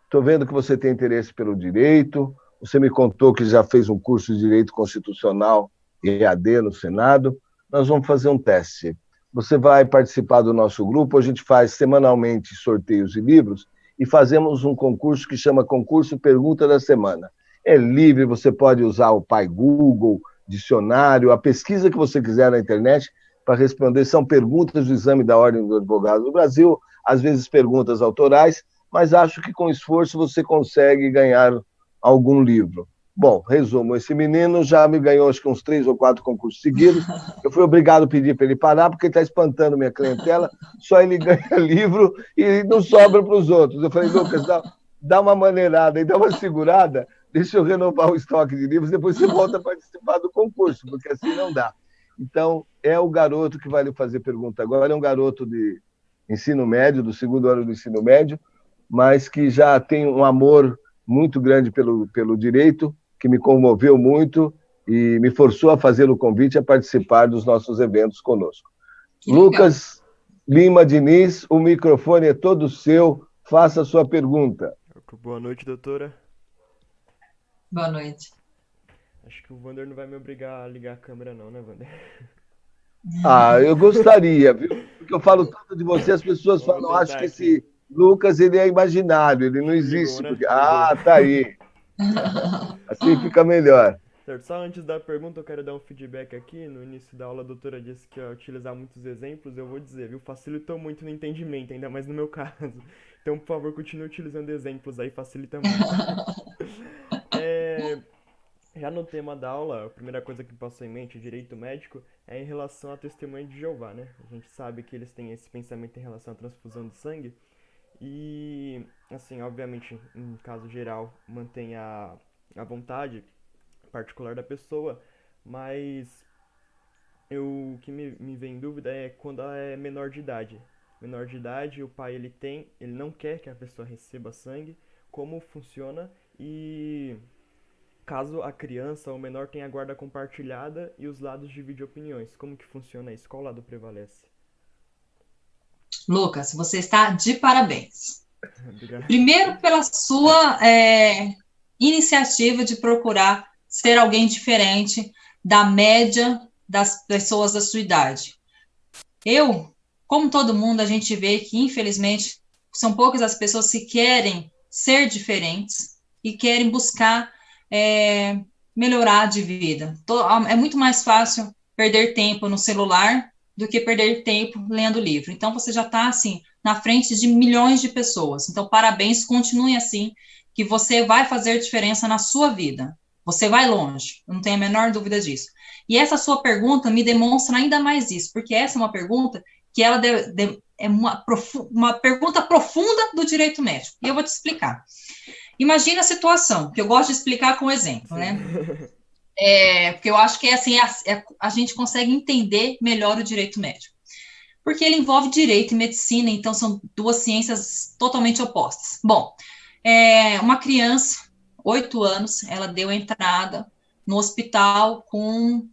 Estou vendo que você tem interesse pelo direito, você me contou que já fez um curso de Direito Constitucional EAD no Senado, nós vamos fazer um teste. Você vai participar do nosso grupo, a gente faz semanalmente sorteios de livros e fazemos um concurso que chama Concurso Pergunta da Semana. É livre, você pode usar o Pai Google, dicionário, a pesquisa que você quiser na internet para responder. São perguntas do exame da Ordem do Advogado do Brasil, às vezes perguntas autorais, mas acho que com esforço você consegue ganhar algum livro. Bom, resumo, esse menino já me ganhou acho que uns 3 ou 4 concursos seguidos. Eu fui obrigado a pedir para ele parar, porque ele está espantando minha clientela, só ele ganha livro e não sobra para os outros. Eu falei, Lucas, dá uma maneirada e dá uma segurada, deixa eu renovar o estoque de livros, depois você volta a participar do concurso, porque assim não dá. Então, é o garoto que vai lhe fazer pergunta agora, é um garoto de ensino médio, do 2º ano do ensino médio, mas que já tem um amor muito grande pelo direito, que me comoveu muito e me forçou a fazer o convite a participar dos nossos eventos conosco. Lucas Lima Diniz, o microfone é todo seu, faça a sua pergunta. Boa noite, doutora. Boa noite. Acho que o Wander não vai me obrigar a ligar a câmera não, né, Wander? Eu gostaria, viu? Porque eu falo tanto de você, as pessoas falam, acho que esse Lucas, ele é imaginário, ele não existe. Né? Porque... tá aí. Assim fica melhor. Certo. Só antes da pergunta, eu quero dar um feedback aqui. No início da aula, a doutora disse que ia utilizar muitos exemplos. Eu vou dizer, viu? Facilitou muito no entendimento, ainda mais no meu caso. Então, por favor, continue utilizando exemplos aí, facilita muito. Já no tema da aula, a primeira coisa que me passou em mente, o direito médico, é em relação à testemunha de Jeová, né? A gente sabe que eles têm esse pensamento em relação à transfusão de sangue. E, assim, obviamente, em caso geral, mantém a vontade particular da pessoa, mas o que me vem em dúvida é quando ela é menor de idade. Menor de idade, o pai ele não quer que a pessoa receba sangue, como funciona, e caso a criança ou menor tenha a guarda compartilhada e os lados dividem opiniões, como que funciona isso? Qual lado prevalece? Lucas, você está de parabéns. Obrigado. Primeiro, pela sua iniciativa de procurar ser alguém diferente da média das pessoas da sua idade. Como todo mundo, a gente vê que, infelizmente, são poucas as pessoas que querem ser diferentes e querem buscar melhorar de vida. É muito mais fácil perder tempo no celular do que perder tempo lendo livro. Então, você já está, assim, na frente de milhões de pessoas. Então, parabéns, continue assim, que você vai fazer diferença na sua vida. Você vai longe, eu não tenho a menor dúvida disso. E essa sua pergunta me demonstra ainda mais isso, porque essa é uma pergunta que ela é uma pergunta profunda do direito médico. E eu vou te explicar. Imagina a situação, que eu gosto de explicar com exemplo, né? Porque eu acho que assim, a gente consegue entender melhor o direito médico. Porque ele envolve direito e medicina, então são duas ciências totalmente opostas. Bom, uma criança, 8 anos, ela deu entrada no hospital com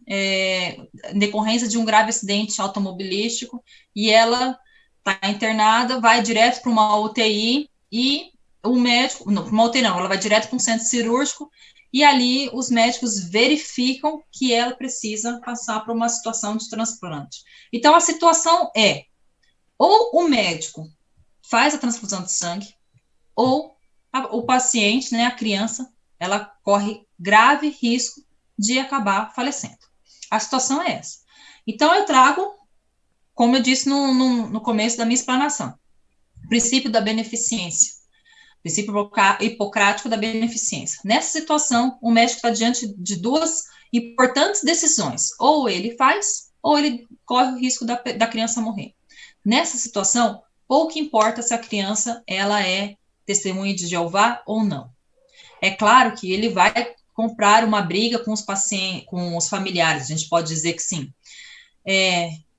decorrência de um grave acidente automobilístico, e ela está internada, vai direto para uma UTI, e o médico, não, uma UTI não, ela vai direto para um centro cirúrgico, e ali os médicos verificam que ela precisa passar por uma situação de transplante. Então, a situação é, ou o médico faz a transfusão de sangue, ou o paciente, né, a criança, ela corre grave risco de acabar falecendo. A situação é essa. Então, eu trago como eu disse no começo da minha explanação, o princípio da beneficência, princípio hipocrático da beneficência. Nessa situação, o médico está diante de duas importantes decisões, ou ele faz, ou ele corre o risco da criança morrer. Nessa situação, pouco importa se a criança ela é testemunha de Jeová ou não. É claro que ele vai comprar uma briga com os pacientes, com os familiares, a gente pode dizer que sim.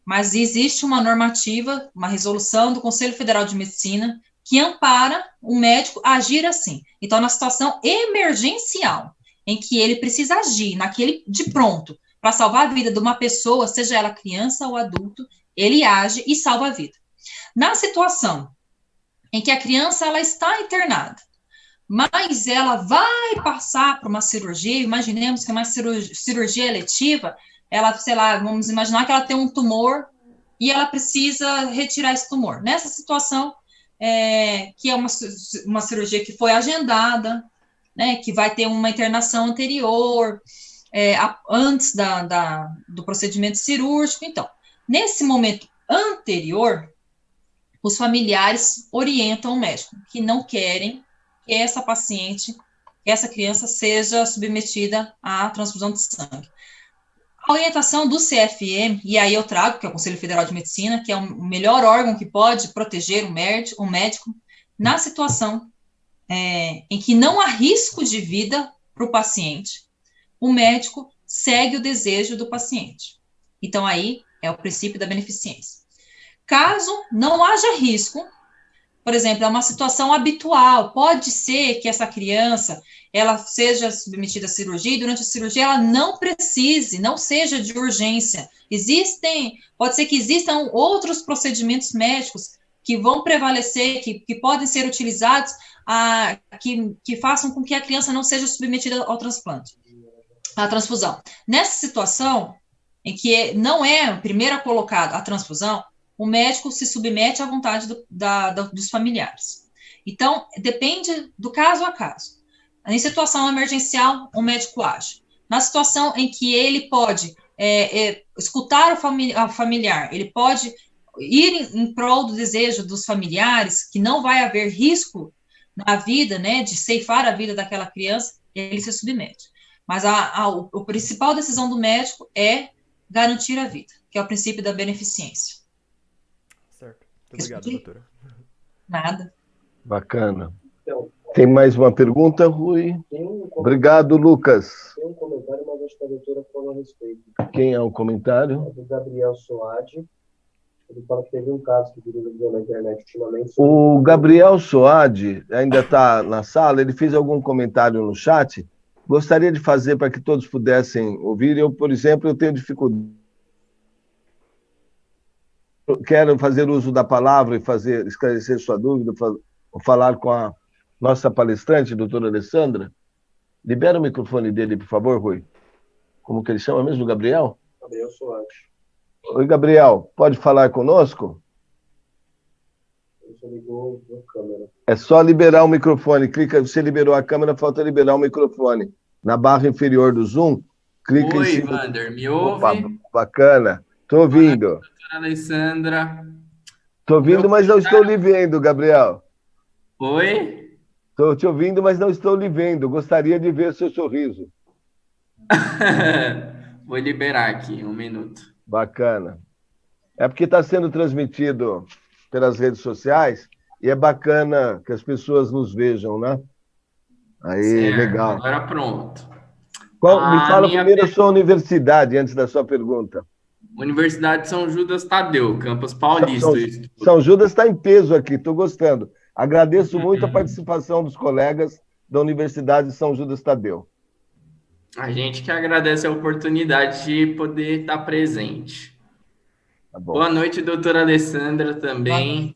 Mas existe uma normativa, uma resolução do Conselho Federal de Medicina que ampara o médico agir assim. Então, na situação emergencial, em que ele precisa agir de pronto, para salvar a vida de uma pessoa, seja ela criança ou adulto, ele age e salva a vida. Na situação em que a criança ela está internada, mas ela vai passar por uma cirurgia, imaginemos que é uma cirurgia eletiva, ela, sei lá, vamos imaginar que ela tem um tumor e ela precisa retirar esse tumor. Nessa situação, que é uma cirurgia que foi agendada, né, que vai ter uma internação anterior, antes do procedimento cirúrgico. Então, nesse momento anterior, os familiares orientam o médico que não querem que essa paciente, que essa criança seja submetida à transfusão de sangue. A orientação do CFM, e aí eu trago, que é o Conselho Federal de Medicina, que é o melhor órgão que pode proteger o médico, na situação em que não há risco de vida para o paciente, o médico segue o desejo do paciente. Então, aí é o princípio da beneficência. Caso não haja risco, por exemplo, é uma situação habitual, pode ser que essa criança ela seja submetida à cirurgia e durante a cirurgia ela não precise, não seja de urgência. Pode ser que existam outros procedimentos médicos que vão prevalecer, que podem ser utilizados, que façam com que a criança não seja submetida ao transplante, à transfusão. Nessa situação, em que não é primeiro colocado a transfusão, o médico se submete à vontade dos familiares. Então, depende do caso a caso. Em situação emergencial, o médico age. Na situação em que ele pode escutar o familiar, ele pode ir em prol do desejo dos familiares, que não vai haver risco na vida, né, de ceifar a vida daquela criança, ele se submete. Mas a principal decisão do médico é garantir a vida, que é o princípio da beneficência. Certo. Muito obrigado, doutora. Nada. Bacana. Tem mais uma pergunta, Rui? Obrigado, Lucas. Tem um comentário, mas acho que a doutora falou a respeito. Quem é o comentário? É do Gabriel Soad. Ele fala que teve um caso que viralizou na internet ultimamente. O Gabriel Soad ainda está na sala, ele fez algum comentário no chat. Gostaria de fazer para que todos pudessem ouvir. Eu, por exemplo, eu tenho dificuldade. Eu quero fazer uso da palavra e esclarecer sua dúvida, falar com a nossa palestrante, doutora Alessandra. Libera o microfone dele, por favor, Rui. Como que ele chama mesmo, Gabriel? Gabriel Soad. Oi, Gabriel, pode falar conosco? Ele só ligou a câmera. É só liberar o microfone. Clica, você liberou a câmera, falta liberar o microfone. Na barra inferior do Zoom, clica em cima. Oi, Wander, me ouve? Opa, bacana. Estou ouvindo. Doutora Alessandra. Estou ouvindo, mas não estou lhe vendo, Gabriel. Oi? Estou te ouvindo, mas não estou lhe vendo. Gostaria de ver seu sorriso. Vou liberar aqui, um minuto. Bacana. É porque está sendo transmitido pelas redes sociais e é bacana que as pessoas nos vejam, né? Aí, certo, legal. Agora pronto. Me fala primeiro a sua universidade, antes da sua pergunta. Universidade de São Judas Tadeu, Campus Paulista. São Judas está em peso aqui, estou gostando. Agradeço muito a participação dos colegas da Universidade de São Judas Tadeu. A gente que agradece a oportunidade de poder estar presente. Tá bom. Boa noite, doutora Alessandra, também.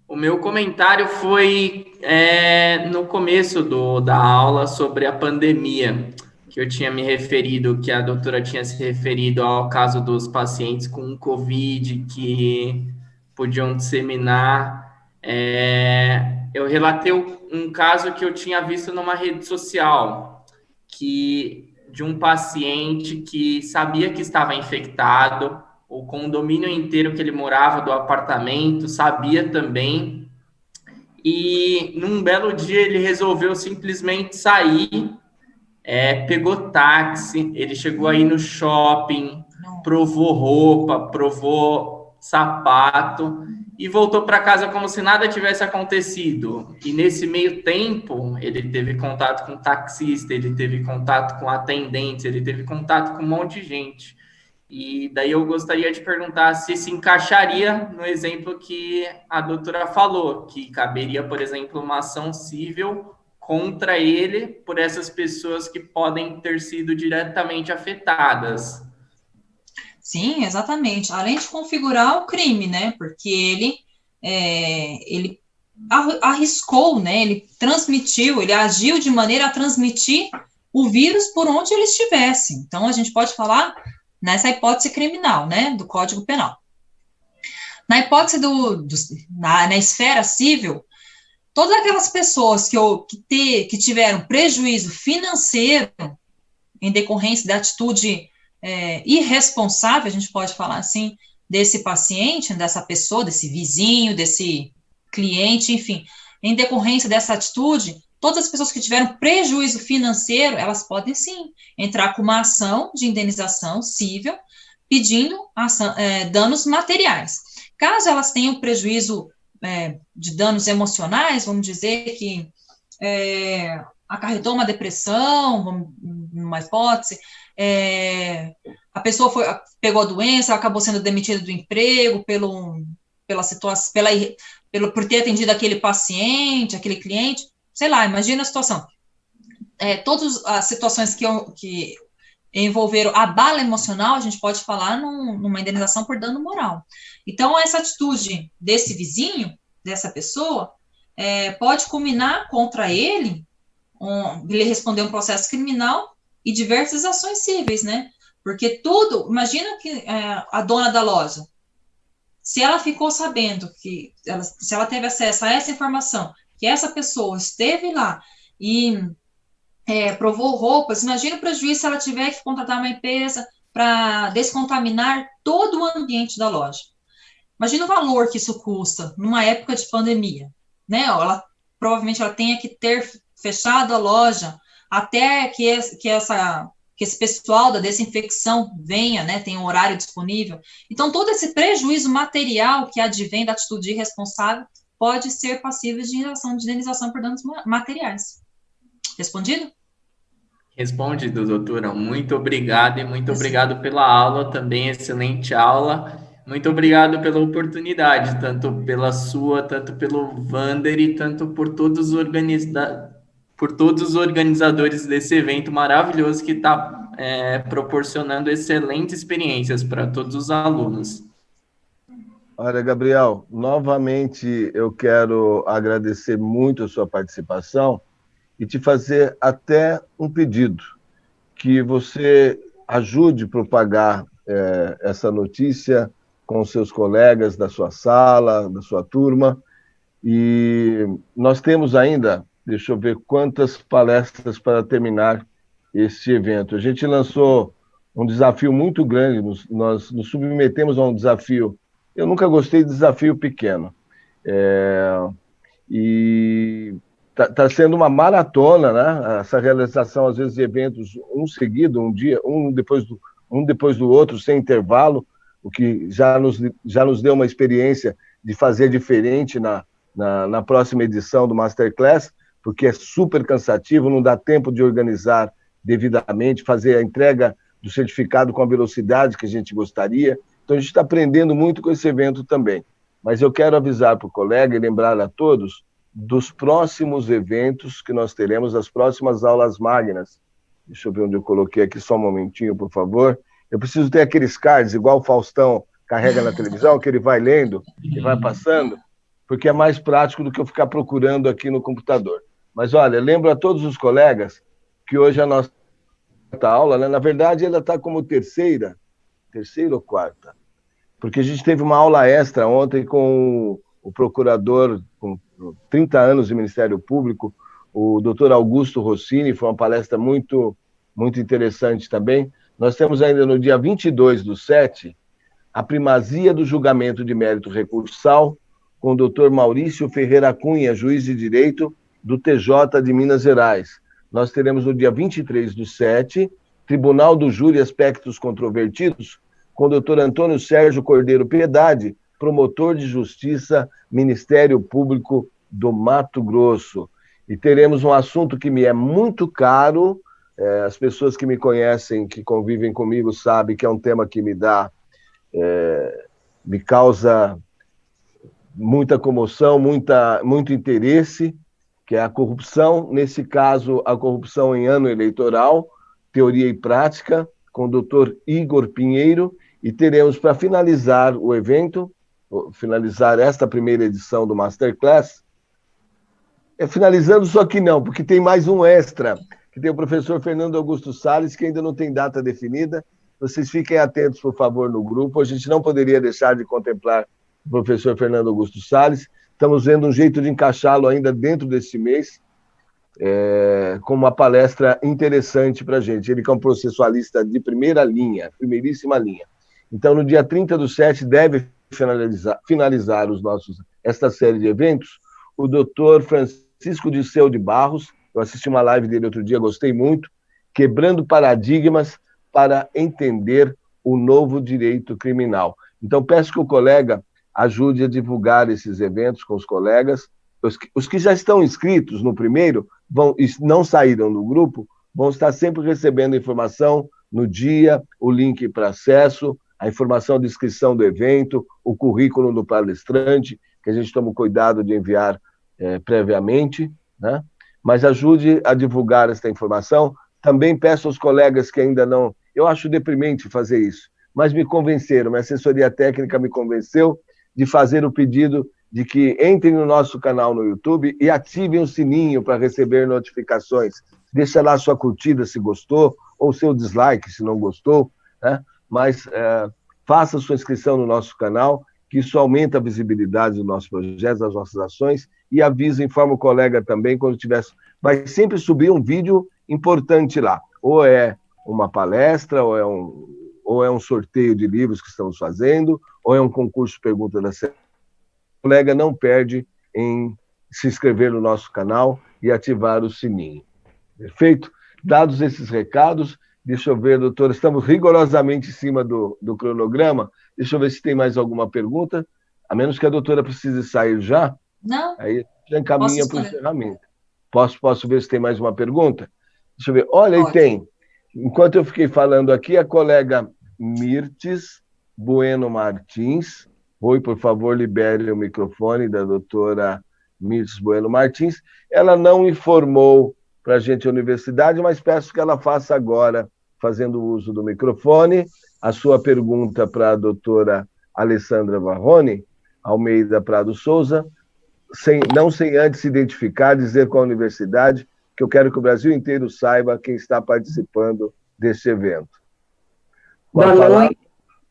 O meu comentário foi no começo da aula sobre a pandemia, que eu tinha me referido, que a doutora tinha se referido ao caso dos pacientes com Covid que podiam disseminar. Eu relatei um caso que eu tinha visto numa rede social, de um paciente que sabia que estava infectado, o condomínio inteiro que ele morava, do apartamento, sabia também. E num belo dia ele resolveu simplesmente sair, pegou táxi, ele chegou aí no shopping, provou roupa, provou sapato e voltou para casa como se nada tivesse acontecido. E nesse meio tempo, ele teve contato com taxista, ele teve contato com atendentes, ele teve contato com um monte de gente. E daí eu gostaria de perguntar se encaixaria no exemplo que a doutora falou, que caberia, por exemplo, uma ação civil contra ele por essas pessoas que podem ter sido diretamente afetadas. Sim, exatamente. Além de configurar o crime, né? Porque ele arriscou, né? Ele transmitiu, ele agiu de maneira a transmitir o vírus por onde ele estivesse. Então, a gente pode falar nessa hipótese criminal, né? Do Código Penal. Na hipótese na esfera civil, todas aquelas pessoas que tiveram prejuízo financeiro em decorrência da atitude irresponsável, a gente pode falar assim, desse paciente, dessa pessoa, desse vizinho, desse cliente, enfim, em decorrência dessa atitude, todas as pessoas que tiveram prejuízo financeiro, elas podem sim entrar com uma ação de indenização civil, pedindo danos materiais. Caso elas tenham prejuízo de danos emocionais, vamos dizer que acarretou uma depressão, numa hipótese, a pessoa pegou a doença, acabou sendo demitida do emprego pela situação, por ter atendido aquele paciente, aquele cliente, sei lá, imagina a situação. Todas as situações que envolveram a bala emocional, a gente pode falar numa indenização por dano moral. Então, essa atitude desse vizinho, dessa pessoa, pode culminar contra ele responder um processo criminal e diversas ações cíveis, né? Porque imagina que a dona da loja, se ela ficou sabendo se ela teve acesso a essa informação, que essa pessoa esteve lá e provou roupas, imagina o prejuízo se ela tiver que contratar uma empresa para descontaminar todo o ambiente da loja. Imagina o valor que isso custa numa época de pandemia, né? Provavelmente ela tenha que ter fechado a loja até que esse pessoal da desinfecção venha, né, tenha um horário disponível. Então, todo esse prejuízo material que advém da atitude irresponsável pode ser passível de indenização por danos materiais. Respondido? Respondido, doutora. Muito obrigado e muito obrigado pela aula também, excelente aula. Muito obrigado pela oportunidade, tanto pela sua, tanto pelo Vander e tanto por todos os organizadores desse evento maravilhoso que está proporcionando excelentes experiências para todos os alunos. Olha, Gabriel, novamente eu quero agradecer muito a sua participação e te fazer até um pedido, que você ajude a propagar essa notícia com seus colegas da sua sala, da sua turma, e nós temos ainda, deixa eu ver quantas palestras para terminar esse evento. A gente lançou um desafio muito grande, nós nos submetemos a um desafio. Eu nunca gostei de desafio pequeno. E está sendo uma maratona, né? Essa realização, às vezes, de eventos, um seguido, um dia, um depois do outro, sem intervalo, o que já nos deu uma experiência de fazer diferente na próxima edição do Masterclass, porque é super cansativo, não dá tempo de organizar devidamente, fazer a entrega do certificado com a velocidade que a gente gostaria. Então, a gente está aprendendo muito com esse evento também. Mas eu quero avisar para o colega e lembrar a todos dos próximos eventos que nós teremos, as próximas aulas magnas. Deixa eu ver onde eu coloquei aqui, só um momentinho, por favor. Eu preciso ter aqueles cards, igual o Faustão carrega na televisão, que ele vai lendo e vai passando, porque é mais prático do que eu ficar procurando aqui no computador. Mas, olha, lembro a todos os colegas que hoje a nossa aula, né, na verdade, ela está como terceira ou quarta, porque a gente teve uma aula extra ontem com o procurador com 30 anos de Ministério Público, o doutor Augusto Rossini, foi uma palestra muito, muito interessante também. Nós temos ainda no dia 22/7 a primazia do julgamento de mérito recursal com o Dr. Maurício Ferreira Cunha, juiz de direito do TJ de Minas Gerais. Nós teremos no dia 23/7, Tribunal do Júri Aspectos Controvertidos, com o Dr. Antônio Sérgio Cordeiro Piedade, promotor de justiça, Ministério Público do Mato Grosso. E teremos um assunto que me é muito caro, as pessoas que me conhecem, que convivem comigo, sabem que é um tema que me causa muita comoção, muito interesse, que é a corrupção, nesse caso, a corrupção em ano eleitoral, teoria e prática, com o doutor Igor Pinheiro, e teremos, para finalizar o evento, finalizar esta primeira edição do Masterclass, finalizando só que não, porque tem mais um extra, que tem o professor Fernando Augusto Salles, que ainda não tem data definida. Vocês fiquem atentos, por favor, no grupo. A gente não poderia deixar de contemplar o professor Fernando Augusto Salles. Estamos vendo um jeito de encaixá-lo ainda dentro desse mês, com uma palestra interessante para a gente. Ele que é um processualista de primeira linha, primeiríssima linha. Então, no dia 30/7, deve finalizar esta série de eventos, o doutor Francisco Disseu de Barros. Eu assisti uma live dele outro dia, gostei muito, quebrando paradigmas para entender o novo direito criminal. Então, peço que o colega ajude a divulgar esses eventos com os colegas. Os que já estão inscritos no primeiro, não saíram do grupo, vão estar sempre recebendo informação no dia, o link para acesso, a informação de inscrição do evento, o currículo do palestrante, que a gente toma cuidado de enviar previamente, né? Mas ajude a divulgar esta informação. Também peço aos colegas que ainda não... Eu acho deprimente fazer isso, mas me convenceram, minha assessoria técnica me convenceu de fazer o pedido de que entrem no nosso canal no YouTube e ativem o sininho para receber notificações. Deixa lá sua curtida se gostou, ou seu dislike se não gostou, né? Mas faça sua inscrição no nosso canal, que isso aumenta a visibilidade do nosso projeto, das nossas ações, e avisa, informa o colega também, quando tiver... Vai sempre subir um vídeo importante lá, ou é uma palestra, ou é um sorteio de livros que estamos fazendo, ou é um concurso de pergunta da semana. O colega não perde em se inscrever no nosso canal e ativar o sininho. Perfeito? Dados esses recados, deixa eu ver, doutora, estamos rigorosamente em cima do cronograma. Deixa eu ver se tem mais alguma pergunta, a menos que a doutora precise sair já. Não. Aí já encaminha para o encerramento. Posso ver se tem mais uma pergunta? Deixa eu ver. Olha, aí tem. Enquanto eu fiquei falando aqui, a colega Mirtes Bueno Martins. Oi, por favor, libere o microfone da doutora Mirtes Bueno Martins. Ela não informou para a gente a universidade, mas peço que ela faça agora, fazendo uso do microfone, a sua pergunta para a doutora Alessandra Varrone, Almeida Prado Souza, não sem antes se identificar, dizer qual a universidade, que eu quero que o Brasil inteiro saiba quem está participando desse evento. Boa noite.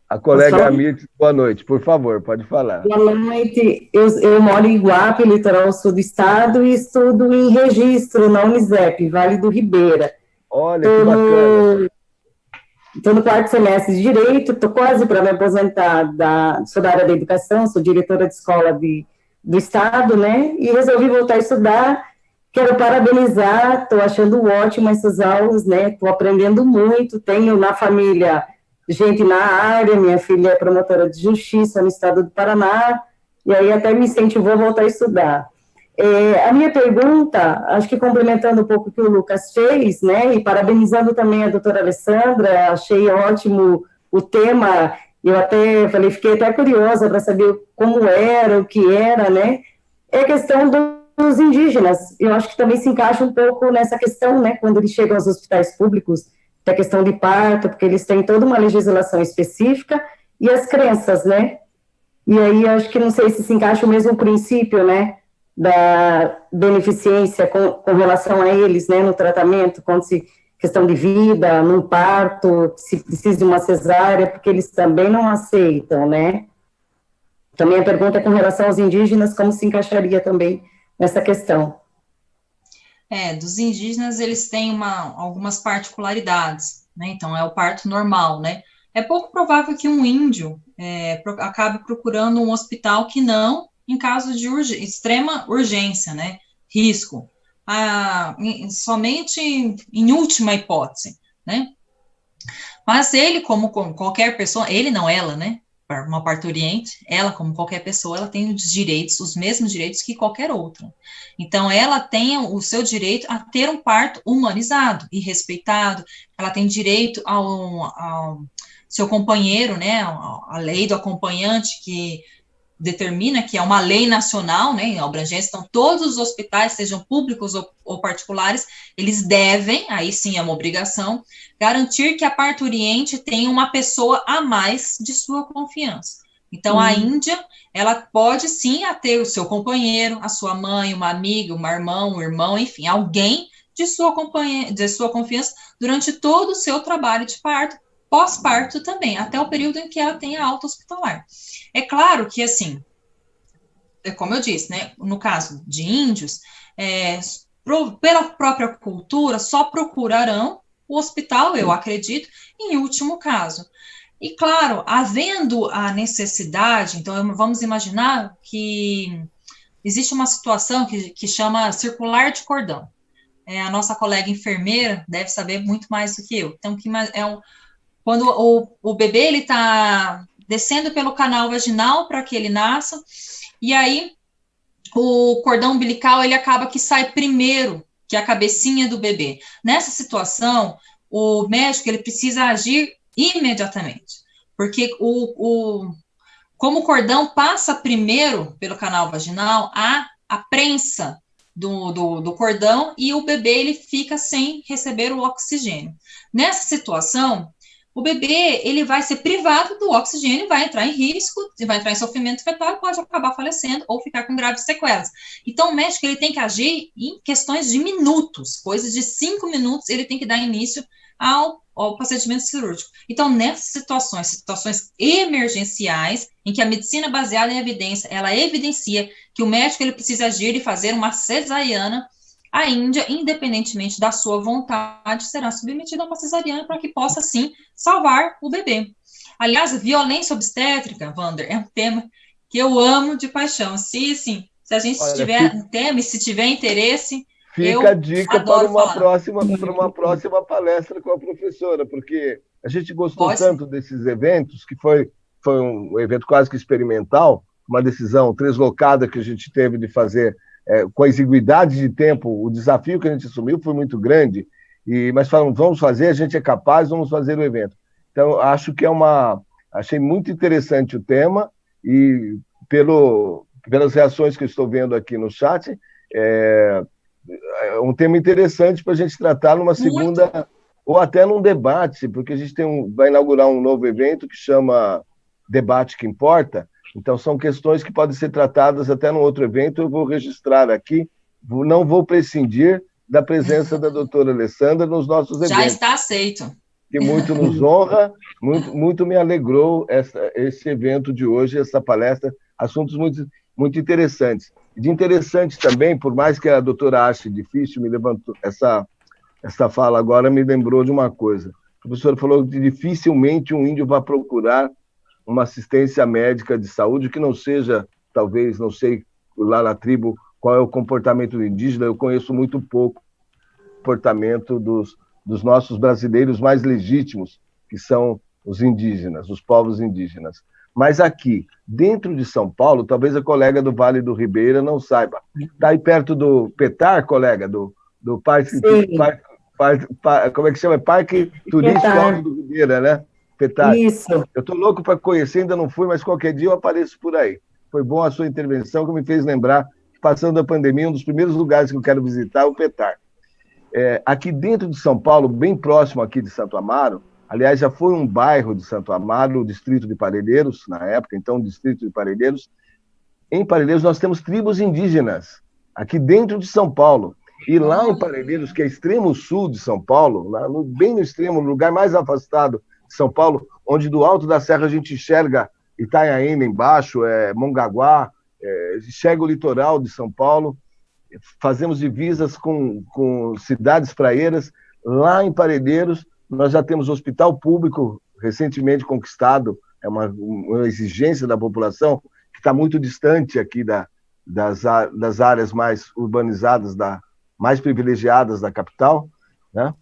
A colega Mirtes, boa noite, por favor, pode falar. Boa noite, eu moro em Iguape, litoral sul do estado, e estudo em registro na Unisep, Vale do Ribeira. Olha, que bacana. Estou no quarto semestre de Direito, estou quase para me aposentar, sou da área da educação, sou diretora de escola do estado, né, e resolvi voltar a estudar. Quero parabenizar, estou achando ótimo essas aulas, né, estou aprendendo muito, tenho na família gente na área, minha filha é promotora de justiça no estado do Paraná, e aí até me incentivou a voltar a estudar. A minha pergunta, acho que complementando um pouco o que o Lucas fez, né, e parabenizando também a doutora Alessandra, achei ótimo o tema, eu até falei, fiquei até curiosa para saber como era, o que era, né, é a questão dos indígenas. Eu acho que também se encaixa um pouco nessa questão, né, quando eles chegam aos hospitais públicos, da questão de parto, porque eles têm toda uma legislação específica, e as crenças, né, e aí acho que não sei se encaixa o mesmo princípio, né, da beneficência com relação a eles, né, no tratamento, quando se questão de vida, num parto, se precisa de uma cesárea, porque eles também não aceitam, né. Também a pergunta é com relação aos indígenas, como se encaixaria também nessa questão. Dos indígenas, eles têm algumas particularidades, né, então é o parto normal, né, é pouco provável que um índio acabe procurando um hospital que não, em caso de extrema urgência, né, risco, somente em última hipótese, né? Mas ele, como qualquer pessoa, ele não ela, né? Uma parturiente, ela, como qualquer pessoa, ela tem os direitos, os mesmos direitos que qualquer outra. Então, ela tem o seu direito a ter um parto humanizado e respeitado, ela tem direito ao seu companheiro, né? A lei do acompanhante, que determina que é uma lei nacional, né, em abrangência, então todos os hospitais, sejam públicos ou particulares, eles devem, aí sim é uma obrigação, garantir que a parturiente tenha uma pessoa a mais de sua confiança. Então, a Índia, ela pode sim ter o seu companheiro, a sua mãe, uma amiga, uma irmã, um irmão, enfim, alguém de sua confiança durante todo o seu trabalho de parto, pós-parto também, até o período em que ela tem a alta hospitalar. É claro que, assim, como eu disse, né, no caso de índios, pela própria cultura, só procurarão o hospital, eu acredito, em último caso. E, claro, havendo a necessidade, então vamos imaginar que existe uma situação que chama circular de cordão. A nossa colega enfermeira deve saber muito mais do que eu. Então, quando o bebê ele está descendo pelo canal vaginal para que ele nasça, e aí o cordão umbilical ele acaba que sai primeiro que a cabecinha do bebê. Nessa situação, o médico ele precisa agir imediatamente, porque como o cordão passa primeiro pelo canal vaginal, há a prensa do cordão e o bebê ele fica sem receber o oxigênio. Nessa situação, o bebê, ele vai ser privado do oxigênio, vai entrar em risco, vai entrar em sofrimento fetal e pode acabar falecendo ou ficar com graves sequelas. Então, o médico, ele tem que agir em questões de minutos, coisas de 5 minutos, ele tem que dar início ao procedimento cirúrgico. Então, nessas situações emergenciais, em que a medicina baseada em evidência, ela evidencia que o médico, ele precisa agir e fazer uma cesariana, a Índia, independentemente da sua vontade, será submetida a uma cesariana para que possa, sim, salvar o bebê. Aliás, a violência obstétrica, Wander, é um tema que eu amo de paixão. Se a gente tiver tema e se tiver interesse, fica a dica para uma próxima palestra com a professora, porque a gente gostou tanto desses eventos, que foi um evento quase que experimental, uma decisão translocada que a gente teve de fazer com a exiguidade de tempo. O desafio que a gente assumiu foi muito grande, mas falamos, vamos fazer, a gente é capaz, vamos fazer o evento. Então, acho que achei muito interessante o tema, e pelas reações que eu estou vendo aqui no chat, é um tema interessante para a gente tratar numa segunda, ou até num debate, porque a gente vai inaugurar um novo evento que chama Debate que Importa. Então, são questões que podem ser tratadas até num outro evento. Eu vou registrar aqui, não vou prescindir da presença da doutora Alessandra nos nossos eventos. Já está aceito. Que muito nos honra, muito me alegrou esse evento de hoje, essa palestra, assuntos muito, muito interessantes. De interessante também, por mais que a doutora ache difícil, me levantou, essa fala agora me lembrou de uma coisa. A professora falou que dificilmente um índio vai procurar uma assistência médica de saúde que não seja, talvez, não sei, lá na tribo, qual é o comportamento do indígena. Eu conheço muito pouco o comportamento dos nossos brasileiros mais legítimos, que são os indígenas, os povos indígenas. Mas aqui, dentro de São Paulo, talvez a colega do Vale do Ribeira não saiba. Está aí perto do Petar, colega, do Parque... como é que chama? Parque Turístico do Ribeira, né? Petar. Isso. Eu estou louco para conhecer, ainda não fui, mas qualquer dia eu apareço por aí. Foi bom a sua intervenção, que me fez lembrar, passando a pandemia, um dos primeiros lugares que eu quero visitar é o Petar. Aqui dentro de São Paulo, bem próximo aqui de Santo Amaro, aliás, já foi um bairro de Santo Amaro, o distrito de Parelheiros, na época, então, o distrito de Parelheiros. Em Parelheiros nós temos tribos indígenas, aqui dentro de São Paulo. E lá em Parelheiros, que é extremo sul de São Paulo, bem no extremo, no lugar mais afastado de São Paulo, onde do alto da serra a gente enxerga Itanhaém embaixo, Mongaguá, enxerga o litoral de São Paulo. Fazemos divisas com cidades praieiras. Lá em Parelheiros, nós já temos hospital público recentemente conquistado uma exigência da população que está muito distante aqui das áreas mais urbanizadas, mais privilegiadas da capital, né?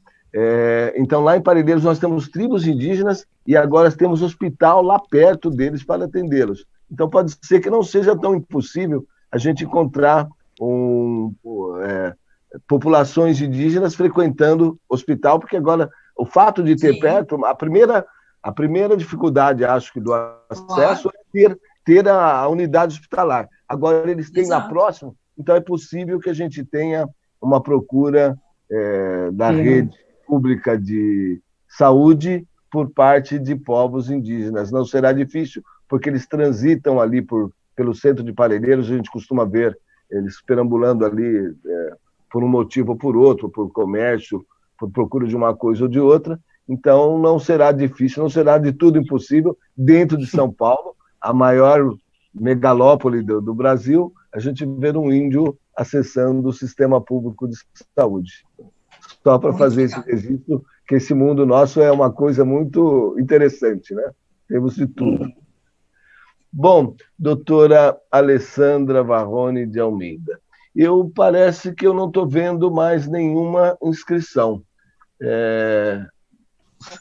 Então, lá em Parelheiros, nós temos tribos indígenas e agora temos hospital lá perto deles para atendê-los. Então, pode ser que não seja tão impossível a gente encontrar populações indígenas frequentando hospital, porque agora o fato de ter perto, a primeira dificuldade, acho que, do acesso é ter a unidade hospitalar. Agora, eles têm lá próximo, então é possível que a gente tenha uma procura da rede pública de saúde por parte de povos indígenas. Não será difícil, porque eles transitam ali pelo centro de Parelheiros, a gente costuma ver eles perambulando ali por um motivo ou por outro, por comércio, por procura de uma coisa ou de outra. Então, não será difícil, não será de tudo impossível, dentro de São Paulo, a maior megalópole do Brasil, a gente ver um índio acessando o sistema público de saúde. Só para fazer esse registro, que esse mundo nosso é uma coisa muito interessante, né? Temos de tudo. Bom, doutora Alessandra Varrone de Almeida, parece que eu não estou vendo mais nenhuma inscrição.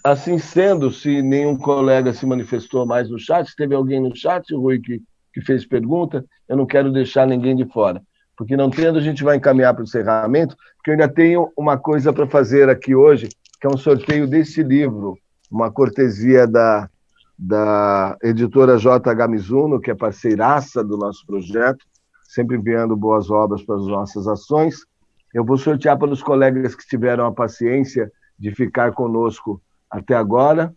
Assim sendo, se nenhum colega se manifestou mais no chat, teve alguém no chat, Rui, que fez pergunta, eu não quero deixar ninguém de fora, porque não tendo, a gente vai encaminhar para o encerramento, porque eu ainda tenho uma coisa para fazer aqui hoje, que é um sorteio desse livro, uma cortesia da editora JH Mizuno, que é parceiraça do nosso projeto, sempre enviando boas obras para as nossas ações. Eu vou sortear para os colegas que tiveram a paciência de ficar conosco até agora.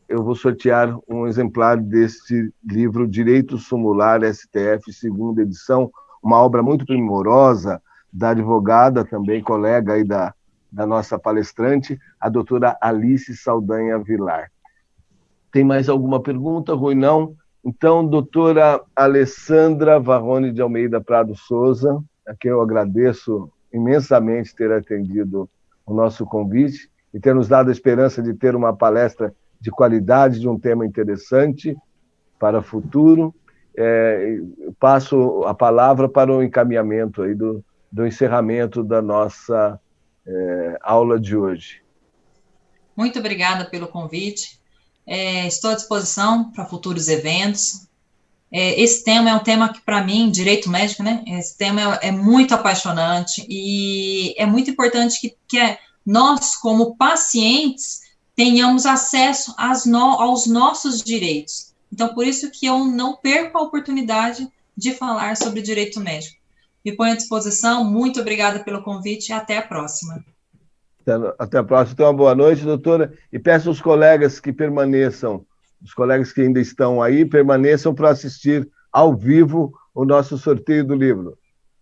Eu vou sortear um exemplar deste livro, Direito Sumular STF, segunda edição, uma obra muito primorosa da advogada, também colega aí da nossa palestrante, a doutora Alice Saldanha Vilar. Tem mais alguma pergunta, Rui? Não? Então, doutora Alessandra Varrone de Almeida Prado Souza, a quem eu agradeço imensamente ter atendido o nosso convite e ter nos dado a esperança de ter uma palestra de qualidade, de um tema interessante para o futuro. Passo a palavra para o encaminhamento aí do encerramento da nossa aula de hoje. Muito obrigada pelo convite. Estou à disposição para futuros eventos. Esse tema é um tema que, para mim, direito médico, né? Esse tema é muito apaixonante e é muito importante que nós, como pacientes, tenhamos acesso aos nossos direitos. Então, por isso que eu não perco a oportunidade de falar sobre direito médico. Me ponho à disposição, muito obrigada pelo convite e até a próxima. Até a próxima. Então, uma boa noite, doutora. E peço aos colegas que permaneçam, os colegas que ainda estão aí, permaneçam para assistir ao vivo o nosso sorteio do livro.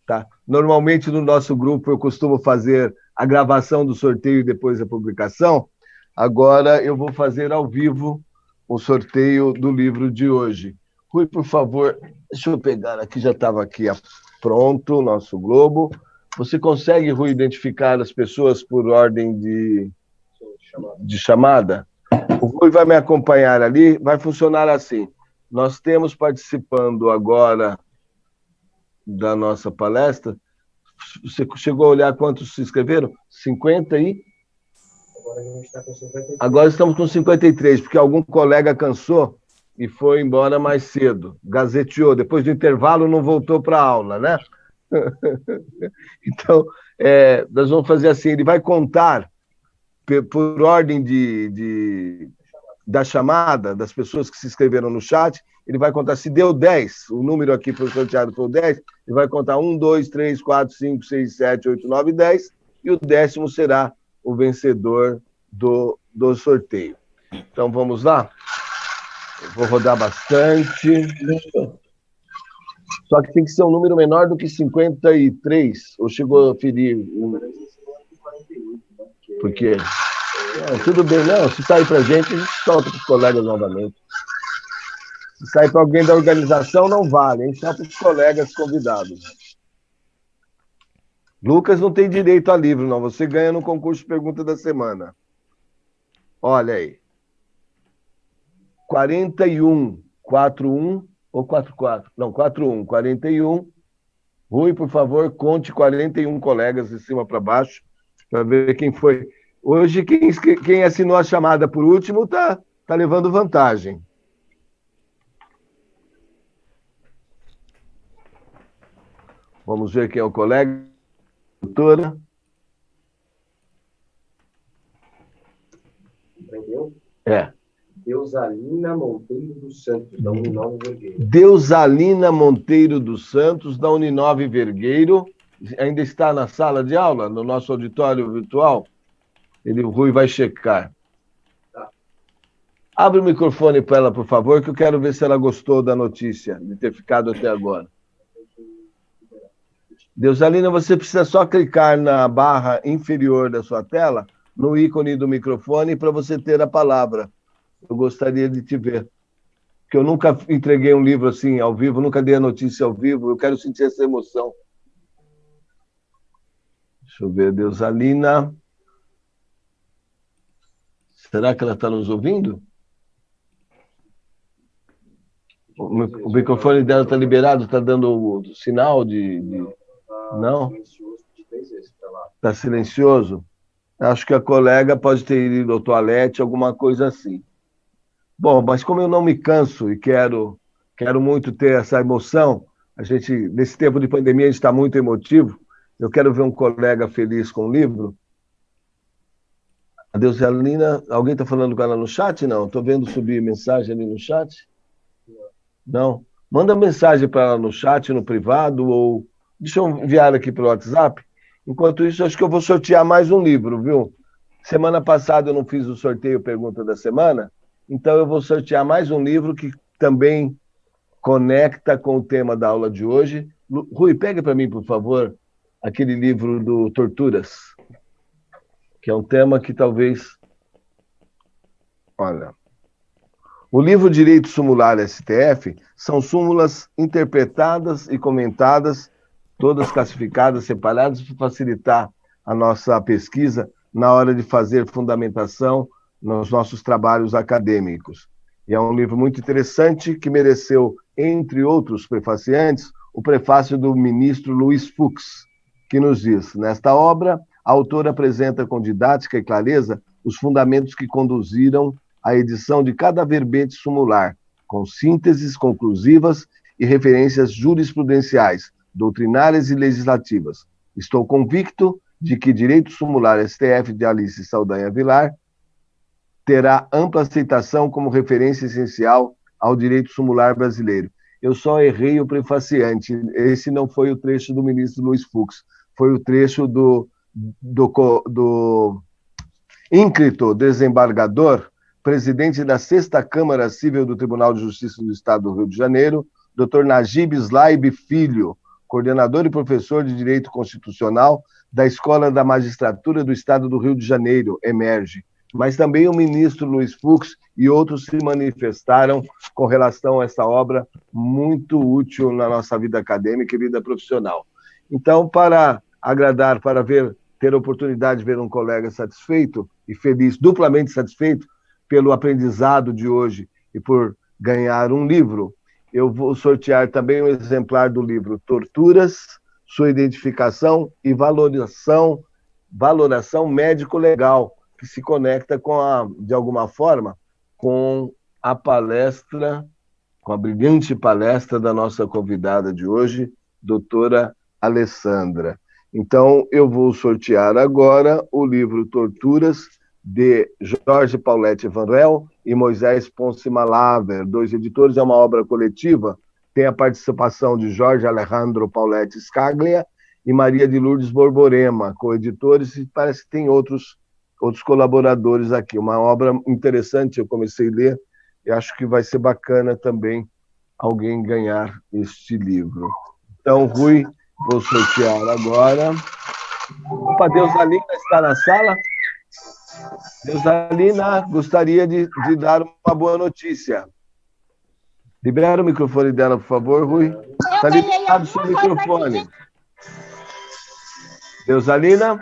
Tá? Normalmente, no nosso grupo, eu costumo fazer a gravação do sorteio e depois a publicação. Agora, eu vou fazer ao vivo o sorteio do livro de hoje. Rui, por favor, deixa eu pegar aqui, já estava aqui pronto o nosso globo. Você consegue, Rui, identificar as pessoas por ordem de chamada? O Rui vai me acompanhar ali, vai funcionar assim. Nós temos participando agora da nossa palestra, você chegou a olhar quantos se inscreveram? 50 e... Agora estamos com 53, porque algum colega cansou e foi embora mais cedo, gazeteou, depois do intervalo não voltou para a aula, né? Então, nós vamos fazer assim, ele vai contar por ordem da chamada, das pessoas que se inscreveram no chat, ele vai contar, se deu 10, o número aqui foi sorteado por 10, ele vai contar 1, 2, 3, 4, 5, 6, 7, 8, 9, 10, e o 10º será o vencedor do sorteio. Então, vamos lá? Eu vou rodar bastante. Só que tem que ser um número menor do que 53, ou chegou a ferir? Por quê? Tudo bem, não. Se sair para a gente solta para os colegas novamente. Se sair para alguém da organização, não vale, hein? Só para os colegas convidados. Lucas não tem direito a livro, não. Você ganha no concurso de pergunta da semana. Olha aí. 41, 41 ou 44? Não, 41, 41. Rui, por favor, conte 41 colegas de cima para baixo, para ver quem foi. Hoje, quem assinou a chamada por último tá levando vantagem. Vamos ver quem é o colega. Doutora. Entendeu? É. Deusalina Monteiro dos Santos, da Uninove Vergueiro. Deusalina Monteiro dos Santos, da Uninove Vergueiro. Ainda está na sala de aula, no nosso auditório virtual? O Rui vai checar. Tá. Abre o microfone para ela, por favor, que eu quero ver se ela gostou da notícia, de ter ficado até agora. Deusalina, você precisa só clicar na barra inferior da sua tela, no ícone do microfone, para você ter a palavra. Eu gostaria de te ver. Porque eu nunca entreguei um livro assim, ao vivo, nunca dei a notícia ao vivo, eu quero sentir essa emoção. Deixa eu ver, Deusalina. Será que ela está nos ouvindo? O microfone dela está liberado? Está dando o sinal de... Não? Está silencioso? Acho que a colega pode ter ido ao toalete, alguma coisa assim. Bom, mas como eu não me canso e quero muito ter essa emoção, nesse tempo de pandemia, a gente está muito emotivo, eu quero ver um colega feliz com o livro. A Deusalina, alguém está falando com ela no chat? Não, estou vendo subir mensagem ali no chat. Não? Manda mensagem para ela no chat, no privado, ou deixa eu enviar aqui pelo WhatsApp. Enquanto isso, acho que eu vou sortear mais um livro, viu? Semana passada eu não fiz o sorteio Pergunta da Semana, então eu vou sortear mais um livro que também conecta com o tema da aula de hoje. Rui, pega para mim, por favor, aquele livro do Torturas, que é um tema que talvez... Olha... O livro Direito Sumular STF são súmulas interpretadas e comentadas, todas classificadas, separadas, para facilitar a nossa pesquisa na hora de fazer fundamentação nos nossos trabalhos acadêmicos. E é um livro muito interessante que mereceu, entre outros prefaciantes, o prefácio do ministro Luiz Fux, que nos diz: nesta obra, a autora apresenta com didática e clareza os fundamentos que conduziram a edição de cada verbete sumular, com sínteses conclusivas e referências jurisprudenciais, doutrinárias e legislativas. Estou convicto de que Direito Sumular STF de Alice Saldanha Vilar terá ampla aceitação como referência essencial ao direito sumular brasileiro. Eu só errei o prefaciante. Esse não foi o trecho do ministro Luiz Fux, foi o trecho do ínclito desembargador, presidente da 6ª Câmara Civil do Tribunal de Justiça do Estado do Rio de Janeiro, Dr. Najib Slaib Filho, coordenador e professor de Direito Constitucional da Escola da Magistratura do Estado do Rio de Janeiro, EMERGE. Mas também o ministro Luiz Fux e outros se manifestaram com relação a essa obra muito útil na nossa vida acadêmica e vida profissional. Então, para agradar, para ter a oportunidade de ver um colega satisfeito e feliz, duplamente satisfeito, pelo aprendizado de hoje e por ganhar um livro, eu vou sortear também um exemplar do livro Torturas, Sua Identificação e Valoração Médico-Legal, que se conecta de alguma forma, com a palestra, com a brilhante palestra da nossa convidada de hoje, doutora Alessandra. Então, eu vou sortear agora o livro Torturas, de Jorge Pauletti Vanrel e Moisés Ponce Malaver, 2 editores. É uma obra coletiva, tem a participação de Jorge Alejandro Pauletti Scaglia e Maria de Lourdes Borborema, coeditores, e parece que tem outros colaboradores aqui. Uma obra interessante, eu comecei a ler, e acho que vai ser bacana também alguém ganhar este livro. Então, Rui, vou sortear agora. Opa, Deusalina está na sala? Deusalina, gostaria de dar uma boa notícia. Libera o microfone dela, por favor, Rui. Está liberado o seu microfone. Deusalina,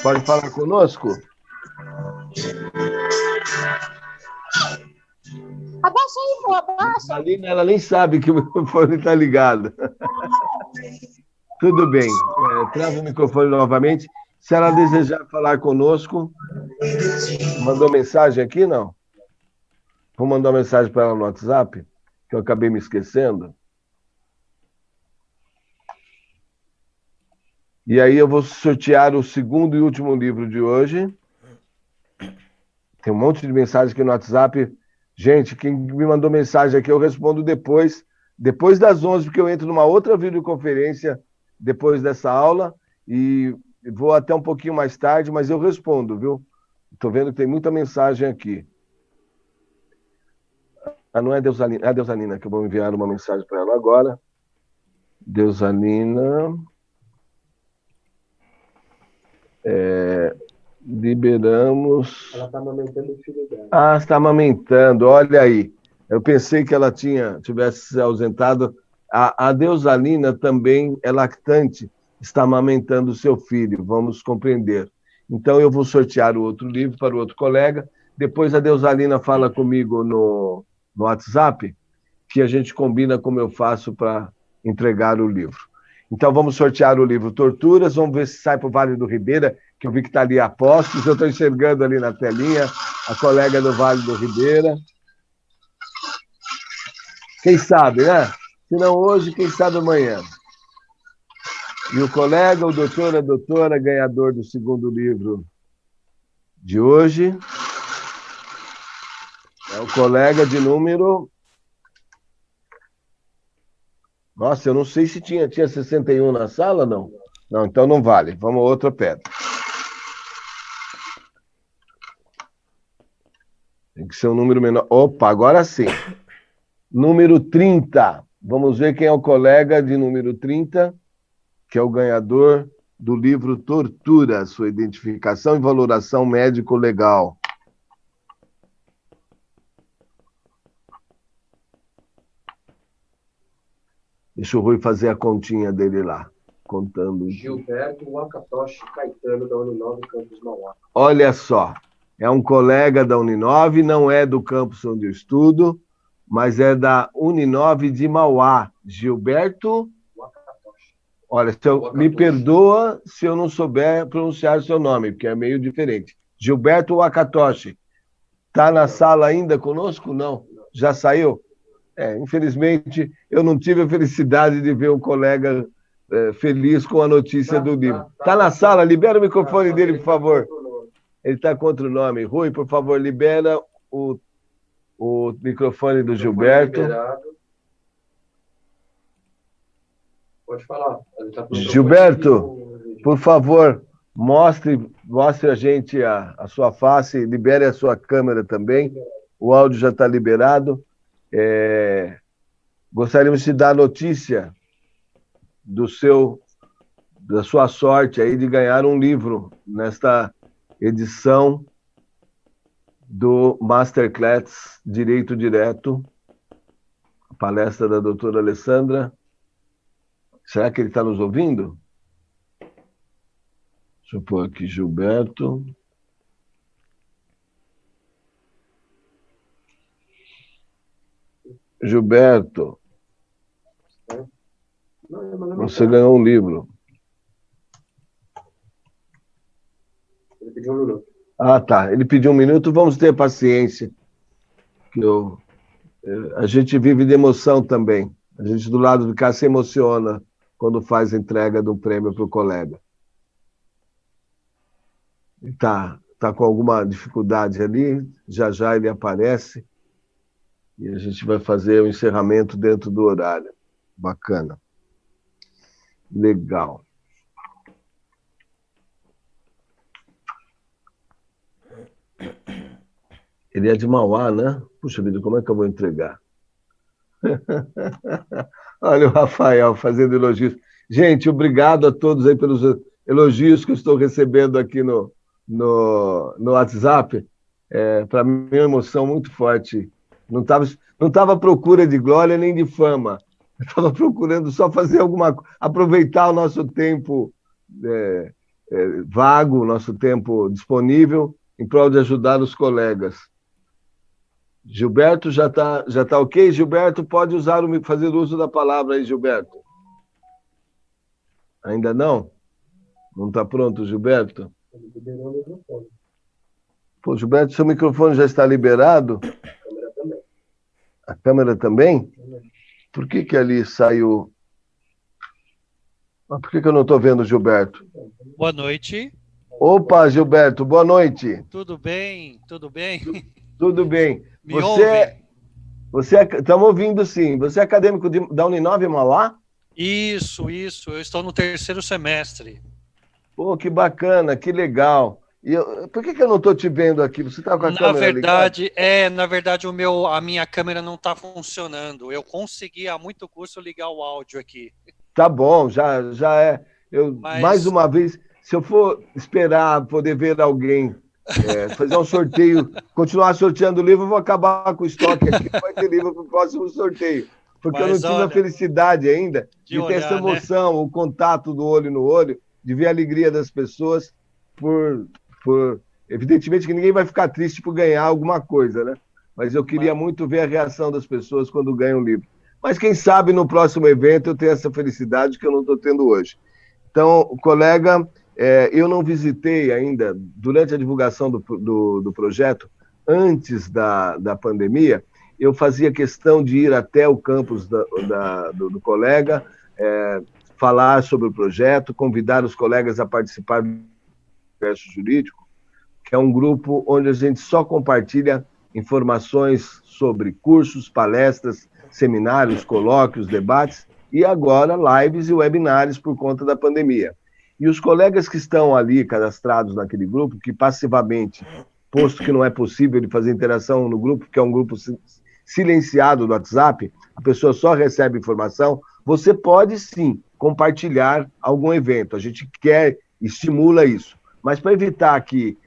pode falar conosco? Abaixa aí, pô, abaixa. A Alina, ela nem sabe que o microfone está ligado. Tudo bem. Trava o microfone novamente. Se ela desejar falar conosco, mandou mensagem aqui, não? Vou mandar uma mensagem para ela no WhatsApp, que eu acabei me esquecendo. E aí eu vou sortear o segundo e último livro de hoje. Tem um monte de mensagem aqui no WhatsApp. Gente, quem me mandou mensagem aqui, eu respondo depois das 11, porque eu entro numa outra videoconferência depois dessa aula e vou até um pouquinho mais tarde, mas eu respondo, viu? Estou vendo que tem muita mensagem aqui. Ah, não é Deusalina, é a Deusalina, que eu vou enviar uma mensagem para ela agora. Deusalina. Liberamos. Ela está amamentando o filho dela. Ah, está amamentando, olha aí. Eu pensei que ela tivesse se ausentado. A Deusalina também é lactante, está amamentando o seu filho, vamos compreender. Então, eu vou sortear o outro livro para o outro colega. Depois a Deusalina fala comigo no WhatsApp, que a gente combina como eu faço para entregar o livro. Então, vamos sortear o livro Torturas, vamos ver se sai para o Vale do Ribeira, que eu vi que está ali a postos, eu estou enxergando ali na telinha a colega do Vale do Ribeira. Quem sabe, né? Se não hoje, quem sabe amanhã. E o colega, o doutor, a doutora, ganhador do segundo livro de hoje, é o colega de número... Nossa, eu não sei se tinha 61 na sala, não? Não, então não vale. Vamos a outra pedra. Tem que ser um número menor. Opa, agora sim. Número 30. Vamos ver quem é o colega de número 30, que é o ganhador do livro Tortura, sua identificação e valoração médico-legal. Deixa o Rui fazer a continha dele lá, contando. Gilberto Wakatoshi Caetano, da Uninove Campus Mauá. Olha só, é um colega da Uninove, não é do campus onde eu estudo, mas é da Uninove de Mauá. Gilberto Wakatoshi. Olha, me perdoa se eu não souber pronunciar o seu nome, porque é meio diferente. Gilberto Wakatoshi. Está na sala ainda conosco? Não? Já saiu? Infelizmente, eu não tive a felicidade de ver um colega feliz com a notícia do livro. Está na sala? Libera o microfone dele, por favor. Ele está contra o nome. Rui, por favor, libera o microfone do Gilberto. Pode falar. Gilberto, por favor, mostre a gente a sua face, libere a sua câmera também. O áudio já está liberado. Gostaríamos de dar a notícia da sua sorte aí de ganhar um livro nesta edição do Masterclass Direito Direto, a palestra da doutora Alessandra. Será que ele está nos ouvindo? Deixa eu pôr aqui, Gilberto. Gilberto, você ganhou um livro. Ele pediu 1 minuto. Ah, tá. Ele pediu 1 minuto. Vamos ter paciência. A gente vive de emoção também. A gente do lado de cá se emociona quando faz a entrega do prêmio para o colega. Tá com alguma dificuldade ali, já ele aparece e a gente vai fazer o encerramento dentro do horário. Bacana. Legal. Ele é de Mauá, né? Puxa vida, como é que eu vou entregar? Olha o Rafael fazendo elogios. Gente, obrigado a todos aí pelos elogios que eu estou recebendo aqui no WhatsApp. Para mim é uma emoção muito forte. Não estava à procura de glória nem de fama. Estava procurando só fazer aproveitar o nosso tempo vago, o nosso tempo disponível, em prol de ajudar os colegas. Gilberto já tá ok? Gilberto, pode fazer uso da palavra aí, Gilberto. Ainda não? Não está pronto, Gilberto? Ele liberou o microfone. Pô, Gilberto, seu microfone já está liberado? A câmera também. A câmera também? Por que ali saiu... Por que eu não estou vendo o Gilberto? Boa noite. Opa, Gilberto, boa noite. Tudo bem? Tudo bem? Tudo bem. Me ouve? Estamos ouvindo, sim. Você é acadêmico da Uninove Mauá? Isso. Eu estou no 3º semestre. Pô, que bacana, que legal. Por que eu não estou te vendo aqui? Você está com a câmera ligada? Na verdade, a minha câmera não está funcionando. Eu consegui, há muito curso, ligar o áudio aqui. Tá bom, já é. Mais uma vez, se eu for esperar poder ver alguém fazer um sorteio, continuar sorteando livro, eu vou acabar com o estoque aqui, vai ter livro para o próximo sorteio. Porque eu não tive a felicidade ainda de ter essa emoção, o contato do olho no olho, de ver a alegria das pessoas evidentemente que ninguém vai ficar triste por ganhar alguma coisa, né? Mas eu queria muito ver a reação das pessoas quando ganham um livro. Mas quem sabe no próximo evento eu tenho essa felicidade que eu não estou tendo hoje. Então, colega, eu não visitei ainda, durante a divulgação do projeto, antes da pandemia, eu fazia questão de ir até o campus do colega, falar sobre o projeto, convidar os colegas a participar do Universo Jurídico, que é um grupo onde a gente só compartilha informações sobre cursos, palestras, seminários, colóquios, debates, e agora lives e webinários por conta da pandemia. E os colegas que estão ali cadastrados naquele grupo, que passivamente, posto que não é possível de fazer interação no grupo, que é um grupo silenciado do WhatsApp, a pessoa só recebe informação, você pode sim compartilhar algum evento. A gente estimula isso. Mas para evitar que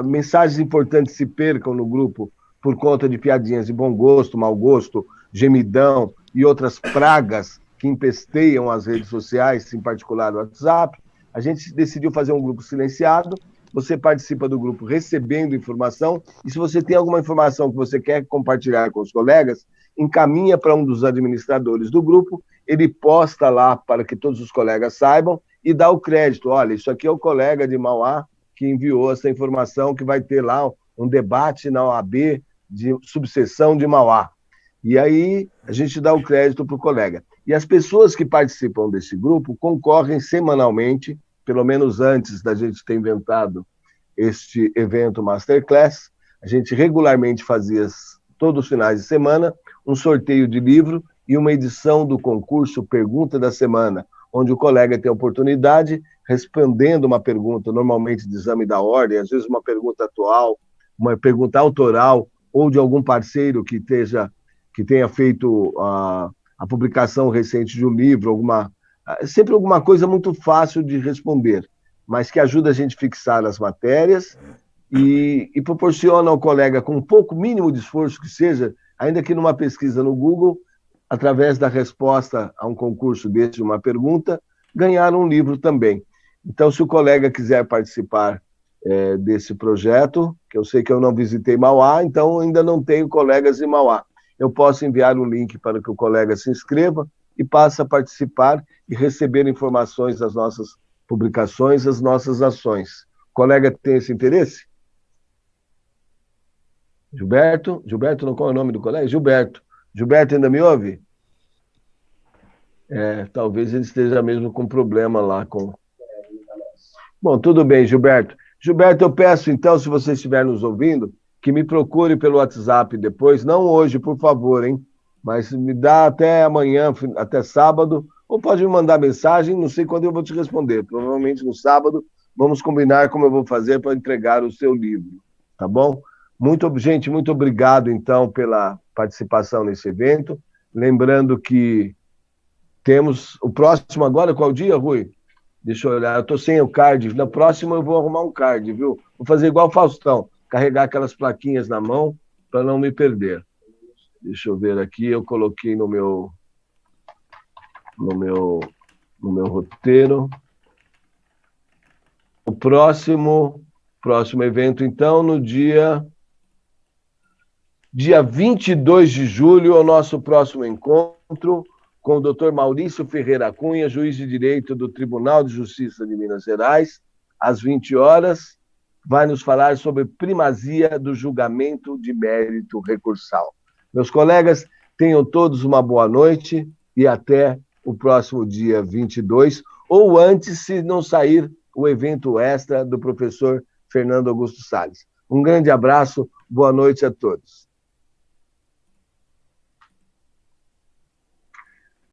mensagens importantes se percam no grupo por conta de piadinhas de bom gosto, mau gosto, gemidão e outras pragas que empesteiam as redes sociais, em particular o WhatsApp, a gente decidiu fazer um grupo silenciado. Você participa do grupo recebendo informação, e se você tem alguma informação que você quer compartilhar com os colegas, encaminha para um dos administradores do grupo, ele posta lá para que todos os colegas saibam e dá o crédito. Olha, isso aqui é o colega de Mauá que enviou essa informação, que vai ter lá um debate na OAB de subseção de Mauá. E aí a gente dá o crédito para o colega. E as pessoas que participam desse grupo concorrem semanalmente, pelo menos antes da gente ter inventado este evento Masterclass, a gente regularmente fazia, todos os finais de semana, um sorteio de livro e uma edição do concurso Pergunta da Semana, onde o colega tem a oportunidade, respondendo uma pergunta, normalmente de exame da ordem, às vezes uma pergunta atual, uma pergunta autoral, ou de algum parceiro que tenha feito a publicação recente de um livro, sempre alguma coisa muito fácil de responder, mas que ajuda a gente a fixar as matérias e proporciona ao colega, com um pouco mínimo de esforço que seja, ainda que numa pesquisa no Google, através da resposta a um concurso desse, uma pergunta, ganhar um livro também. Então, se o colega quiser participar desse projeto, que eu sei que eu não visitei Mauá, então ainda não tenho colegas em Mauá, eu posso enviar um link para que o colega se inscreva e passe a participar e receber informações das nossas publicações, das nossas ações. O colega tem esse interesse? Gilberto? Gilberto, não, qual é o nome do colega? Gilberto. Gilberto ainda me ouve? Talvez ele esteja mesmo com problema lá com... Bom, tudo bem, Gilberto. Gilberto, eu peço, então, se você estiver nos ouvindo, que me procure pelo WhatsApp depois, não hoje, por favor, hein? Mas me dá até amanhã, até sábado, ou pode me mandar mensagem, não sei quando eu vou te responder. Provavelmente no sábado, vamos combinar como eu vou fazer para entregar o seu livro, tá bom? Gente, muito obrigado, então, pela participação nesse evento. Lembrando que temos o próximo agora, qual dia, Rui? Deixa eu olhar, eu estou sem o card. Na próxima eu vou arrumar um card, viu? Vou fazer igual o Faustão, carregar aquelas plaquinhas na mão para não me perder. Deixa eu ver aqui, eu coloquei no meu roteiro. O próximo evento, então, no dia Dia 22 de julho é o nosso próximo encontro com o Dr. Maurício Ferreira Cunha, juiz de direito do Tribunal de Justiça de Minas Gerais, às 20 horas, vai nos falar sobre primazia do julgamento de mérito recursal. Meus colegas, tenham todos uma boa noite e até o próximo dia 22, ou antes, se não sair o evento extra do professor Fernando Augusto Salles. Um grande abraço, boa noite a todos.